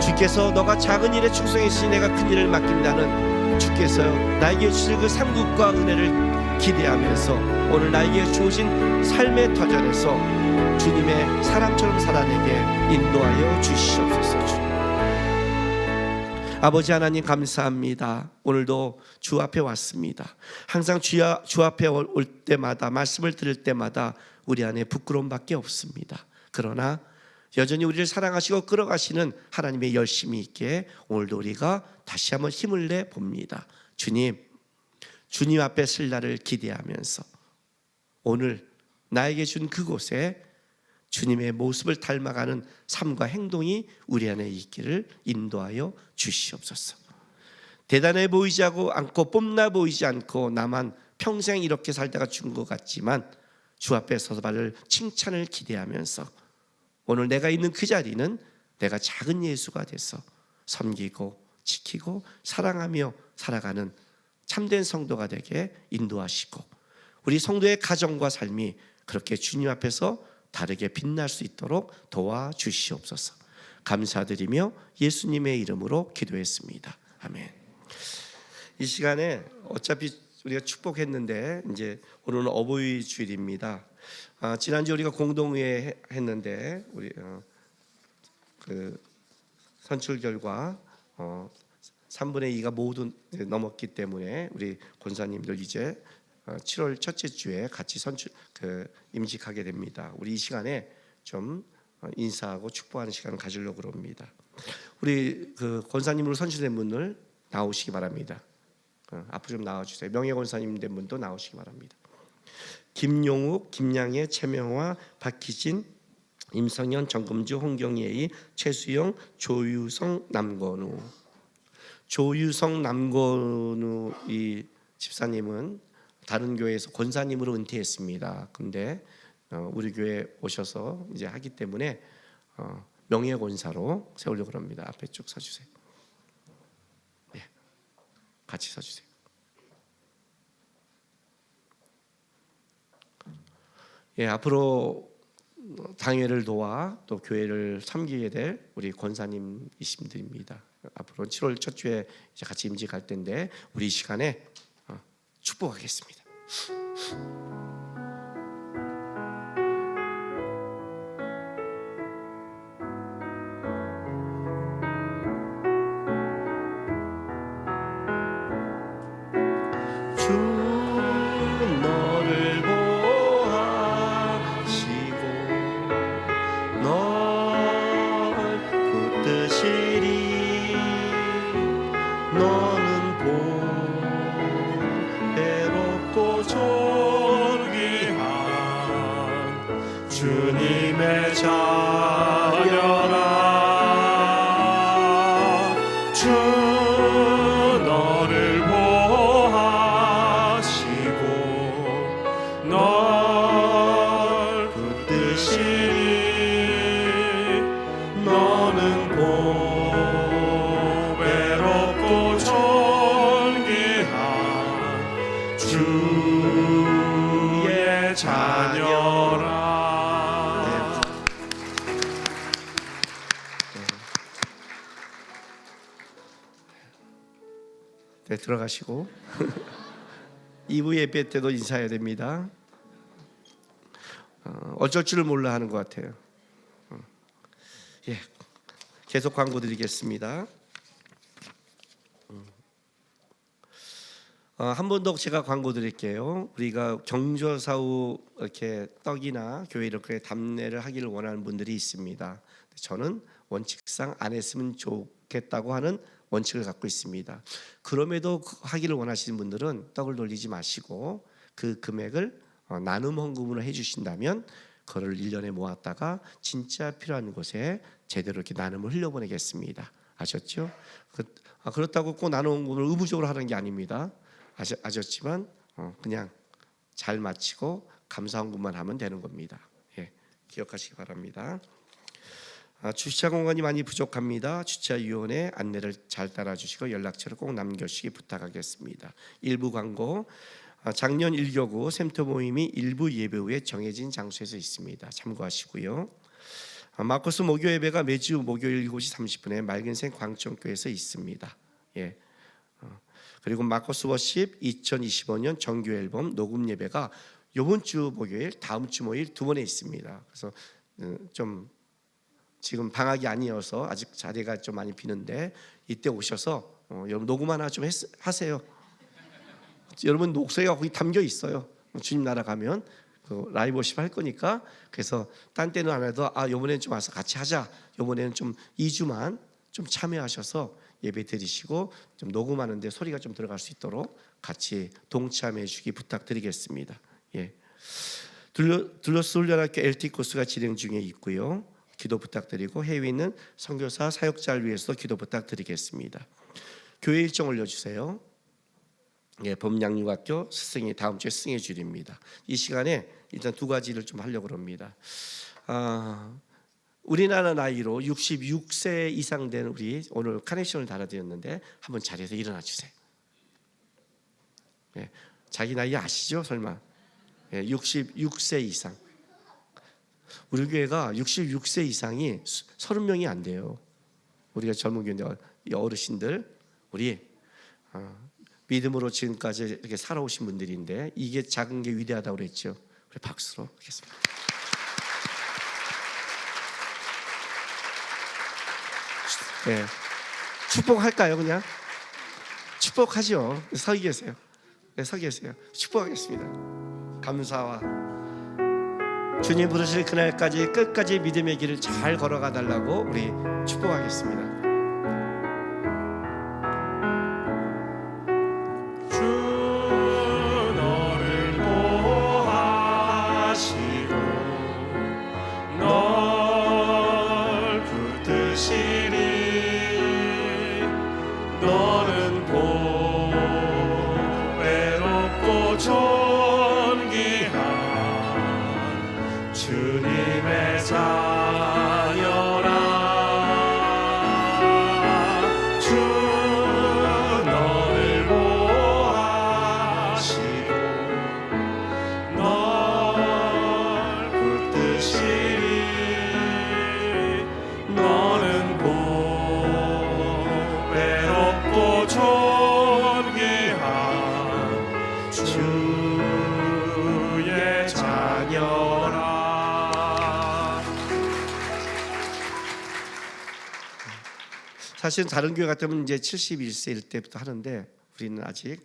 주께서 너가 작은 일에 충성했으니 내가 큰 일을 맡긴다는 주께서 나에게 주실 그 삼국과 은혜를 기대하면서 오늘 나에게 주어진 삶의 터전에서 주님의 사람처럼 살아내게 인도하여 주시옵소서. 주님. 아버지 하나님 감사합니다. 오늘도 주 앞에 왔습니다. 항상 주 앞에 올 때마다 말씀을 들을 때마다 우리 안에 부끄러움밖에 없습니다. 그러나 여전히 우리를 사랑하시고 끌어가시는 하나님의 열심이 있게 오늘도 우리가 다시 한번 힘을 내 봅니다. 주님 앞에 설 날을 기대하면서 오늘 나에게 준 그곳에 주님의 모습을 닮아가는 삶과 행동이 우리 안에 있기를 인도하여 주시옵소서. 대단해 보이지 않고 뽐나 보이지 않고 나만 평생 이렇게 살다가 죽은 것 같지만 주 앞에 서서 받을 칭찬을 기대하면서 오늘 내가 있는 그 자리는 내가 작은 예수가 돼서 섬기고 지키고 사랑하며 살아가는 참된 성도가 되게 인도하시고 우리 성도의 가정과 삶이 그렇게 주님 앞에서 다르게 빛날 수 있도록 도와주시옵소서. 감사드리며 예수님의 이름으로 기도했습니다. 아멘. 이 시간에 어차피 우리가 축복했는데 이제 오늘은 어버이 주일입니다. 지난주 우리가 공동회의 했는데 우리 그 선출 결과 3분의 2가 모두 넘었기 때문에 우리 권사님들 이제 7월 첫째 주에 같이 임직하게 됩니다. 우리 이 시간에 좀 인사하고 축복하는 시간을 가지려고 합니다. 우리 그 권사님으로 선출된 분들 나오시기 바랍니다. 앞으로 좀 나와주세요. 명예 권사님 된 분도 나오시기 바랍니다. 김용욱, 김양혜, 최명화, 박희진, 임성현, 정금주, 홍경예희, 최수영, 조유성, 남건우. 조유성, 남건우 이 집사님은 다른 교회에서 권사님으로 은퇴했습니다. 근데 우리 교회 오셔서 이제 하기 때문에 명예 권사로 세우려고 합니다. 앞에 쭉 서주세요. 네, 같이 서주세요. 예, 앞으로 당회를 도와 또 교회를 섬기게 될 우리 권사님이신 분들입니다. 앞으로 7월 첫 주에 이제 같이 임직할 텐데 우리 이 시간에 축복하겠습니다. 주 너를 보하시고 널 붙드시리 너는 보배롭고 존귀한 주님의 자녀라 주 너를 보하시고 널 붙드시리 너는 보배롭고 존귀한 주의 자녀라. 네, 들어가시고 2부 예배 때도 인사해야 됩니다. 어쩔 줄 몰라 하는 것 같아요. 예, 계속 광고 드리겠습니다. 한 번 더 제가 광고 드릴게요. 우리가 경조사후 이렇게 떡이나 교회 이렇게 답례를 하기를 원하는 분들이 있습니다. 저는 원칙상 안 했으면 좋겠다고 하는 원칙을 갖고 있습니다. 그럼에도 하기를 원하시는 분들은 떡을 돌리지 마시고 그 금액을 나눔 헌금으로 해주신다면 그거를 1년에 모았다가 진짜 필요한 곳에 제대로 이렇게 나눔을 흘려보내겠습니다. 아셨죠? 그렇다고 꼭 나눔 헌금을 의무적으로 하는 게 아닙니다. 아셨지만 그냥 잘 마치고 감사 헌금만 하면 되는 겁니다. 예, 기억하시기 바랍니다. 주차장 공간이 많이 부족합니다. 주차위원회 안내를 잘 따라주시고 연락처를 꼭 남겨주시기 부탁하겠습니다. 일부 광고. 작년 1교구 샘터 모임이 일부 예배 후에 정해진 장소에서 있습니다. 참고하시고요. 마커스 목요 예배가 매주 목요일 7시 30분에 맑은생 광천교회에서 있습니다. 예. 그리고 마커스 워십 2025년 정규 앨범 녹음 예배가 이번 주 목요일, 다음 주 목요일 두 번에 있습니다. 그래서 좀 지금 방학이 아니어서 아직 자리가 좀 많이 비는데 이때 오셔서 여러분 녹음 하나 좀 하세요. 여러분 목소리가 거기 담겨 있어요. 주님 나라 가면 그 라이브 워십 할 거니까. 그래서 딴 때는 안 해도 이번에는 좀 와서 같이 하자. 이번에는 좀 2주만 좀 참여하셔서 예배 드리시고 좀 녹음하는데 소리가 좀 들어갈 수 있도록 같이 동참해 주기 부탁드리겠습니다. 예. 둘러스 훈련학교 LT 코스가 진행 중에 있고요. 기도 부탁드리고 해외에 있는 선교사 사역자를 위해서 기도 부탁드리겠습니다. 교회 일정 올려주세요. 예, 범양육학교 스승이 다음 주에 스승의 주일입니다. 이 시간에 일단 두 가지를 좀 하려고 합니다. 우리나라 나이로 66세 이상 된 우리 오늘 카네이션을 달아드렸는데 한번 자리에서 일어나 주세요. 예, 자기 나이 아시죠? 설마? 예, 66세 이상. 우리 교회가 66세 이상이 30명이 안 돼요. 우리가 젊은 교회인데 어르신들 우리 믿음으로 지금까지 이렇게 살아오신 분들인데 이게 작은 게 위대하다고 그랬죠. 우리 박수로 하겠습니다. 네. 축복할까요? 그냥 축복하죠. 서 계세요. 네, 서 계세요. 축복하겠습니다. 감사와 주님 부르실 그날까지 끝까지 믿음의 길을 잘 걸어가 달라고 우리 축복하겠습니다. 주 너를 보호하시고 널 붙드시리. 너는 보배롭고 존귀한 주님의 자녀라. 주 너를 보호하시고 널 붙드시리. 너는 보배롭고 존귀한 주의 자녀라. 사실은 다른 교회 같으면 이제 71세일 때부터 하는데 우리는 아직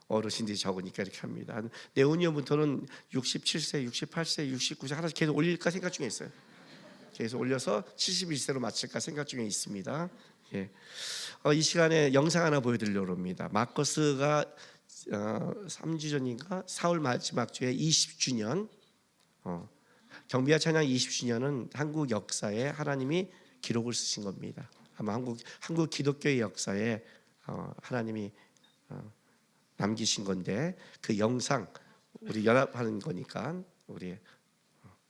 어르신들이 적으니까 이렇게 합니다. 내후년부터는 67세, 68세, 69세 하나씩 계속 올릴까 생각 중에 있어요. 계속 올려서 71세로 마칠까 생각 중에 있습니다. 예. 이 시간에 영상 하나 보여드리려고 합니다. 마커스가 3주 전인가 4월 마지막 주에 20주년 경비와 찬양 20주년은 한국 역사에 하나님이 기록을 쓰신 겁니다. 아마 한국 기독교의 역사에 하나님이 남기신 건데 그 영상 우리 연합하는 거니까 우리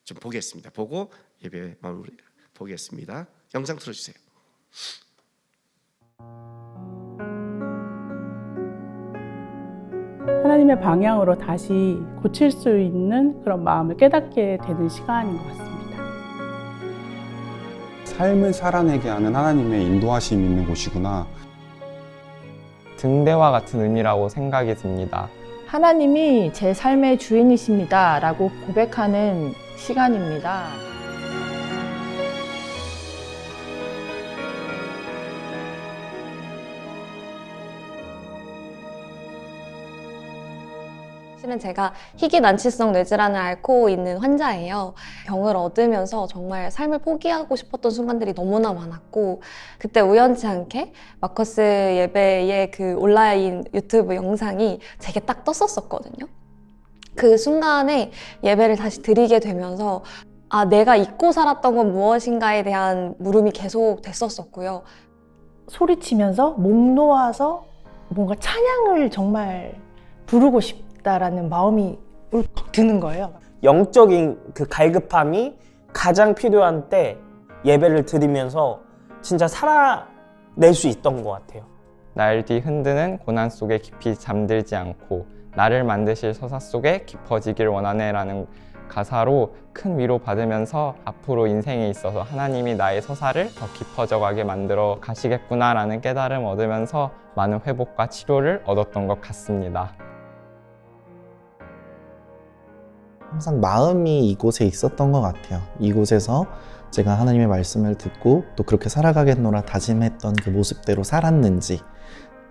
좀 보겠습니다. 보고 예배 마무리 보겠습니다. 영상 틀어주세요. 하나님의 방향으로 다시 고칠 수 있는 그런 마음을 깨닫게 되는 시간인 것 같습니다. 삶을 살아내게 하는 하나님의 인도하심이 있는 곳이구나. 등대와 같은 의미라고 생각이 듭니다. 하나님이 제 삶의 주인이십니다 라고 고백하는 시간입니다. 실은 제가 희귀 난치성 뇌질환을 앓고 있는 환자예요. 병을 얻으면서 정말 삶을 포기하고 싶었던 순간들이 너무나 많았고, 그때 우연치 않게 마커스 예배의 그 온라인 유튜브 영상이 제게 딱 떴었거든요. 그 순간에 예배를 다시 드리게 되면서 내가 잊고 살았던 건 무엇인가에 대한 물음이 계속 됐었고요. 소리치면서 목 놓아서 뭔가 찬양을 정말 부르고 싶다라는 마음이 울컥 드는 거예요. 영적인 그 갈급함이 가장 필요한 때 예배를 드리면서 진짜 살아낼 수 있던 것 같아요. 날뒤 흔드는 고난 속에 깊이 잠들지 않고 나를 만드실 서사 속에 깊어지길 원하네라는 가사로 큰 위로 받으면서 앞으로 인생에 있어서 하나님이 나의 서사를 더 깊어져 가게 만들어 가시겠구나라는 깨달음 얻으면서 많은 회복과 치료를 얻었던 것 같습니다. 항상 마음이 이곳에 있었던 것 같아요. 이곳에서 제가 하나님의 말씀을 듣고 또 그렇게 살아가겠노라 다짐했던 그 모습대로 살았는지,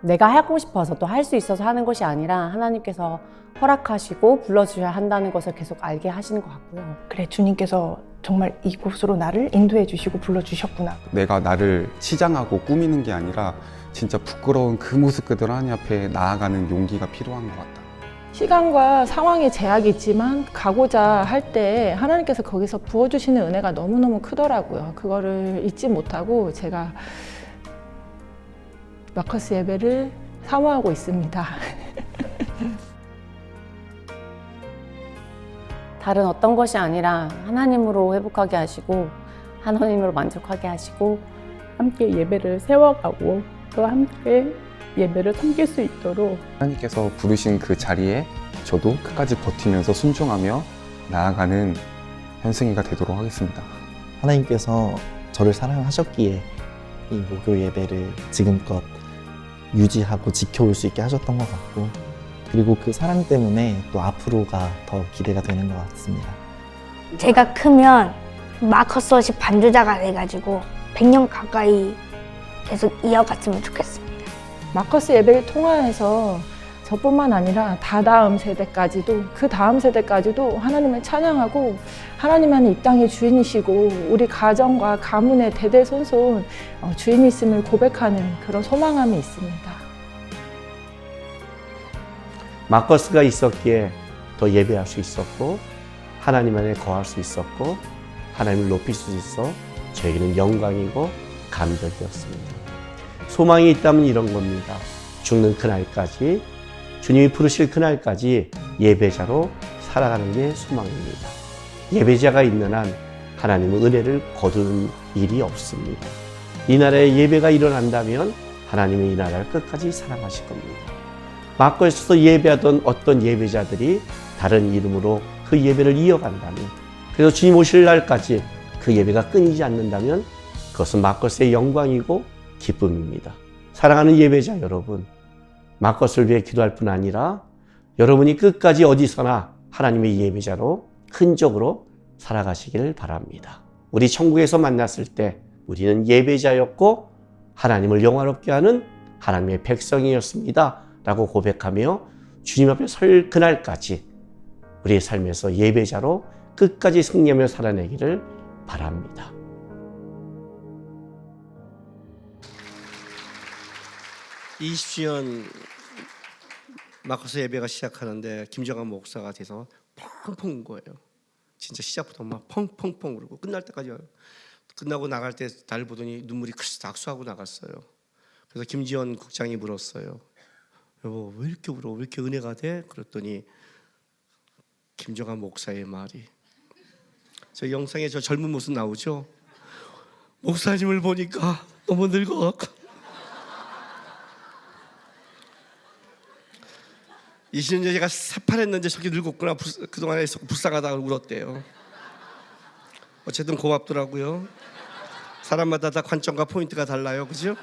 내가 하고 싶어서 또 할 수 있어서 하는 것이 아니라 하나님께서 허락하시고 불러주셔야 한다는 것을 계속 알게 하시는 것 같고요. 그래, 주님께서 정말 이곳으로 나를 인도해 주시고 불러주셨구나. 내가 나를 치장하고 꾸미는 게 아니라 진짜 부끄러운 그 모습 그대로 하나님 앞에 나아가는 용기가 필요한 것 같다. 시간과 상황의 제약이 있지만 가고자 할 때 하나님께서 거기서 부어주시는 은혜가 너무너무 크더라고요. 그거를 잊지 못하고 제가 마커스 예배를 사모하고 있습니다. 다른 어떤 것이 아니라 하나님으로 회복하게 하시고 하나님으로 만족하게 하시고 함께 예배를 세워가고 또 함께 예배를 섬길 수 있도록 하나님께서 부르신 그 자리에 저도 끝까지 버티면서 순종하며 나아가는 현승이가 되도록 하겠습니다. 하나님께서 저를 사랑하셨기에 이 목요 예배를 지금껏 유지하고 지켜올 수 있게 하셨던 것 같고, 그리고 그 사랑 때문에 또 앞으로가 더 기대가 되는 것 같습니다. 제가 크면 마커스워십 반주자가 돼가지고 100년 가까이 계속 이어갔으면 좋겠습니다. 마커스 예배를 통하여서 저뿐만 아니라 다다음 세대까지도, 그 다음 세대까지도 하나님을 찬양하고 하나님만이 이 땅의 주인이시고 우리 가정과 가문의 대대손손 주인이 있음을 고백하는 그런 소망함이 있습니다. 마커스가 있었기에 더 예배할 수 있었고, 하나님 안에 거할 수 있었고, 하나님을 높일 수 있어 저에게는 영광이고 감격이었습니다. 소망이 있다면 이런 겁니다. 죽는 그날까지, 주님이 부르실 그날까지 예배자로 살아가는 게 소망입니다. 예배자가 있는 한 하나님은 은혜를 거두는 일이 없습니다. 이 나라에 예배가 일어난다면 하나님은 이 나라를 끝까지 사랑하실 겁니다. 마커스에서 예배하던 어떤 예배자들이 다른 이름으로 그 예배를 이어간다면, 그래서 주님 오실 날까지 그 예배가 끊이지 않는다면 그것은 마커스의 영광이고 기쁨입니다. 사랑하는 예배자 여러분, 마커스를 위해 기도할 뿐 아니라 여러분이 끝까지 어디서나 하나님의 예배자로 흔적으로 살아가시길 바랍니다. 우리 천국에서 만났을 때 우리는 예배자였고 하나님을 영화롭게 하는 하나님의 백성이었습니다 라고 고백하며 주님 앞에 설 그날까지 우리의 삶에서 예배자로 끝까지 승리하며 살아내기를 바랍니다. 이 20주년 마커스 예배가 시작하는데 김정한 목사가 돼서 펑펑 운 거예요. 진짜 시작부터 막 펑펑펑 울고 끝날 때까지. 끝나고 나갈 때 날 보더니 눈물이 크게 악수하고 나갔어요. 그래서 김지원 국장이 물었어요. 여보 왜 이렇게 울어? 왜 이렇게 은혜가 돼? 그랬더니 김정한 목사의 말이, 저 영상에 저 젊은 모습 나오죠? 목사님을 보니까 너무 늙어갖고 20년 전에 제가 새파랬는데 저렇게 늙었구나, 그동안에 불쌍하다고 울었대요. 어쨌든 고맙더라고요. 사람마다 다 관점과 포인트가 달라요, 그죠?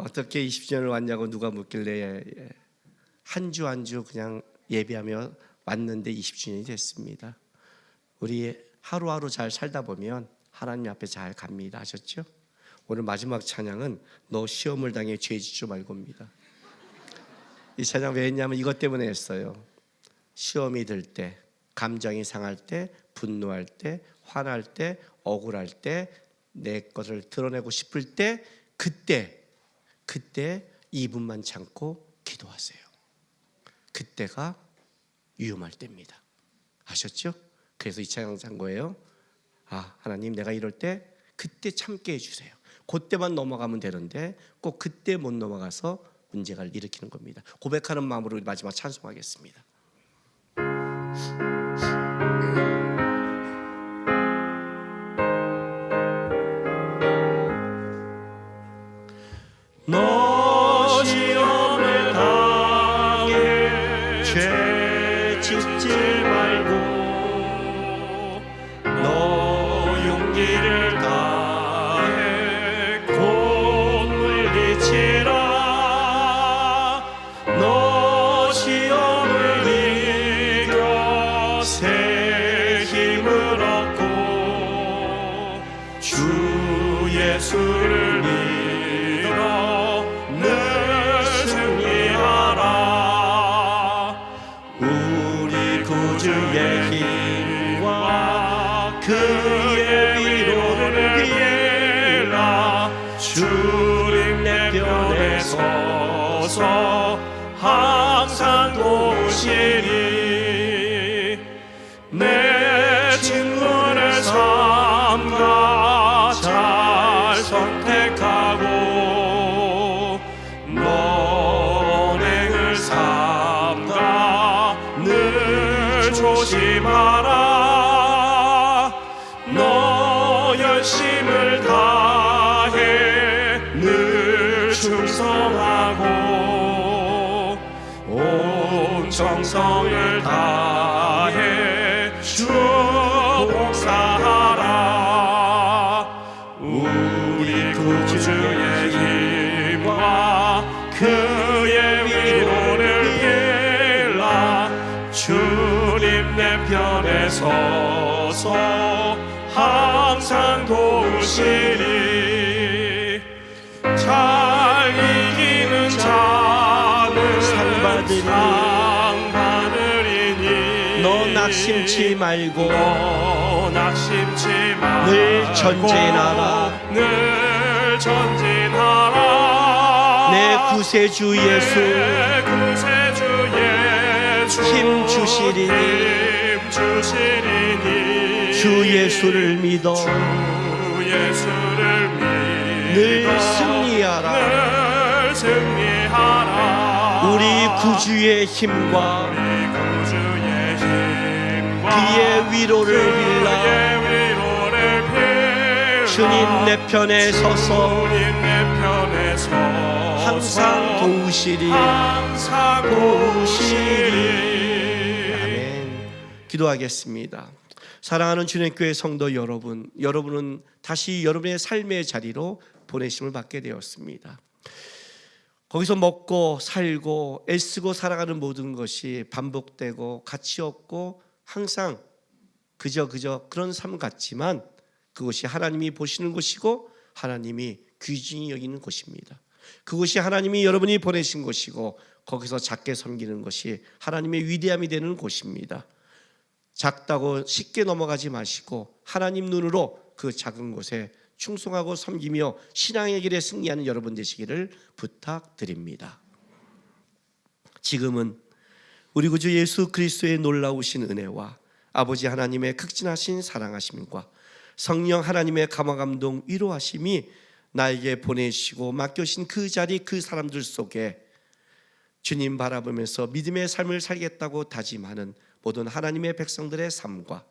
어떻게 20주년을 왔냐고 누가 묻길래 한 주 한 주 그냥 예배하며 왔는데 20주년이 됐습니다. 우리 하루하루 잘 살다 보면 하나님 앞에 잘 갑니다. 아셨죠? 오늘 마지막 찬양은 너 시험을 당해 죄짓지 말고입니다. 이 찬양 왜 했냐면 이것 때문에 했어요. 시험이 들 때, 감정이 상할 때, 분노할 때, 화날 때, 억울할 때, 내 것을 드러내고 싶을 때, 그때 2분만 참고 기도하세요. 그때가 위험할 때입니다. 아셨죠? 그래서 이 찬양 한 거예요. 하나님, 내가 이럴 때 그때 참게 해주세요. 그때만 넘어가면 되는데 꼭 그때 못 넘어가서 문제가 일으키는 겁니다. 고백하는 마음으로 마지막 찬송하겠습니다. 너 시험을 당해 죄 짓지 말고 너 용기를 다해 곧 물리치라. 너 시험을 이겨 새 힘을 얻고 주 예수를 그의 위로를 빌라. 주님 내 편에 서서 항상 도우시니 내 친구를 삼가 잘 선택하고 언행을 삼가 늘 조심하라. 너 열심을 다해 늘 충성하고 온 정성을 다해 주 봉사하라. 우리 구주의 힘과 그의 위로를 빌라. 주님 내 편에 서서 항상 도우시니 잘 이기는 자는 상 받으리니. 너 낙심치 말고 늘 전진하라. 늘 전진하라. 내 구세주 예수 힘 주시리니 주 예수를 믿어 늘 승리하라. 우리 구주의 힘과 그의 위로를 빌라. 주님 내 편에 서서 항상 도우시리. 아멘. 기도하겠습니다. 사랑하는 주님 교회 성도 여러분, 여러분은 다시 여러분의 삶의 자리로 보내심을 받게 되었습니다. 거기서 먹고 살고 애쓰고 살아가는 모든 것이 반복되고 가치 없고 항상 그저 그런 삶 같지만 그것이 하나님이 보시는 곳이고 하나님이 귀중히 여기는 곳입니다. 그것이 하나님이 여러분이 보내신 곳이고 거기서 작게 섬기는 것이 하나님의 위대함이 되는 곳입니다. 작다고 쉽게 넘어가지 마시고 하나님 눈으로 그 작은 곳에 충성하고 섬기며 신앙의 길에 승리하는 여러분 되시기를 부탁드립니다. 지금은 우리 구주 예수 그리스도의 놀라우신 은혜와 아버지 하나님의 극진하신 사랑하심과 성령 하나님의 감화감동 위로하심이 나에게 보내시고 맡겨신 그 자리 그 사람들 속에 주님 바라보면서 믿음의 삶을 살겠다고 다짐하는 모든 하나님의 백성들의 삶과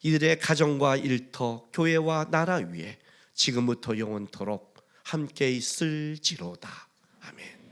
이들의 가정과 일터, 교회와 나라 위에 지금부터 영원토록 함께 있을지로다. 아멘.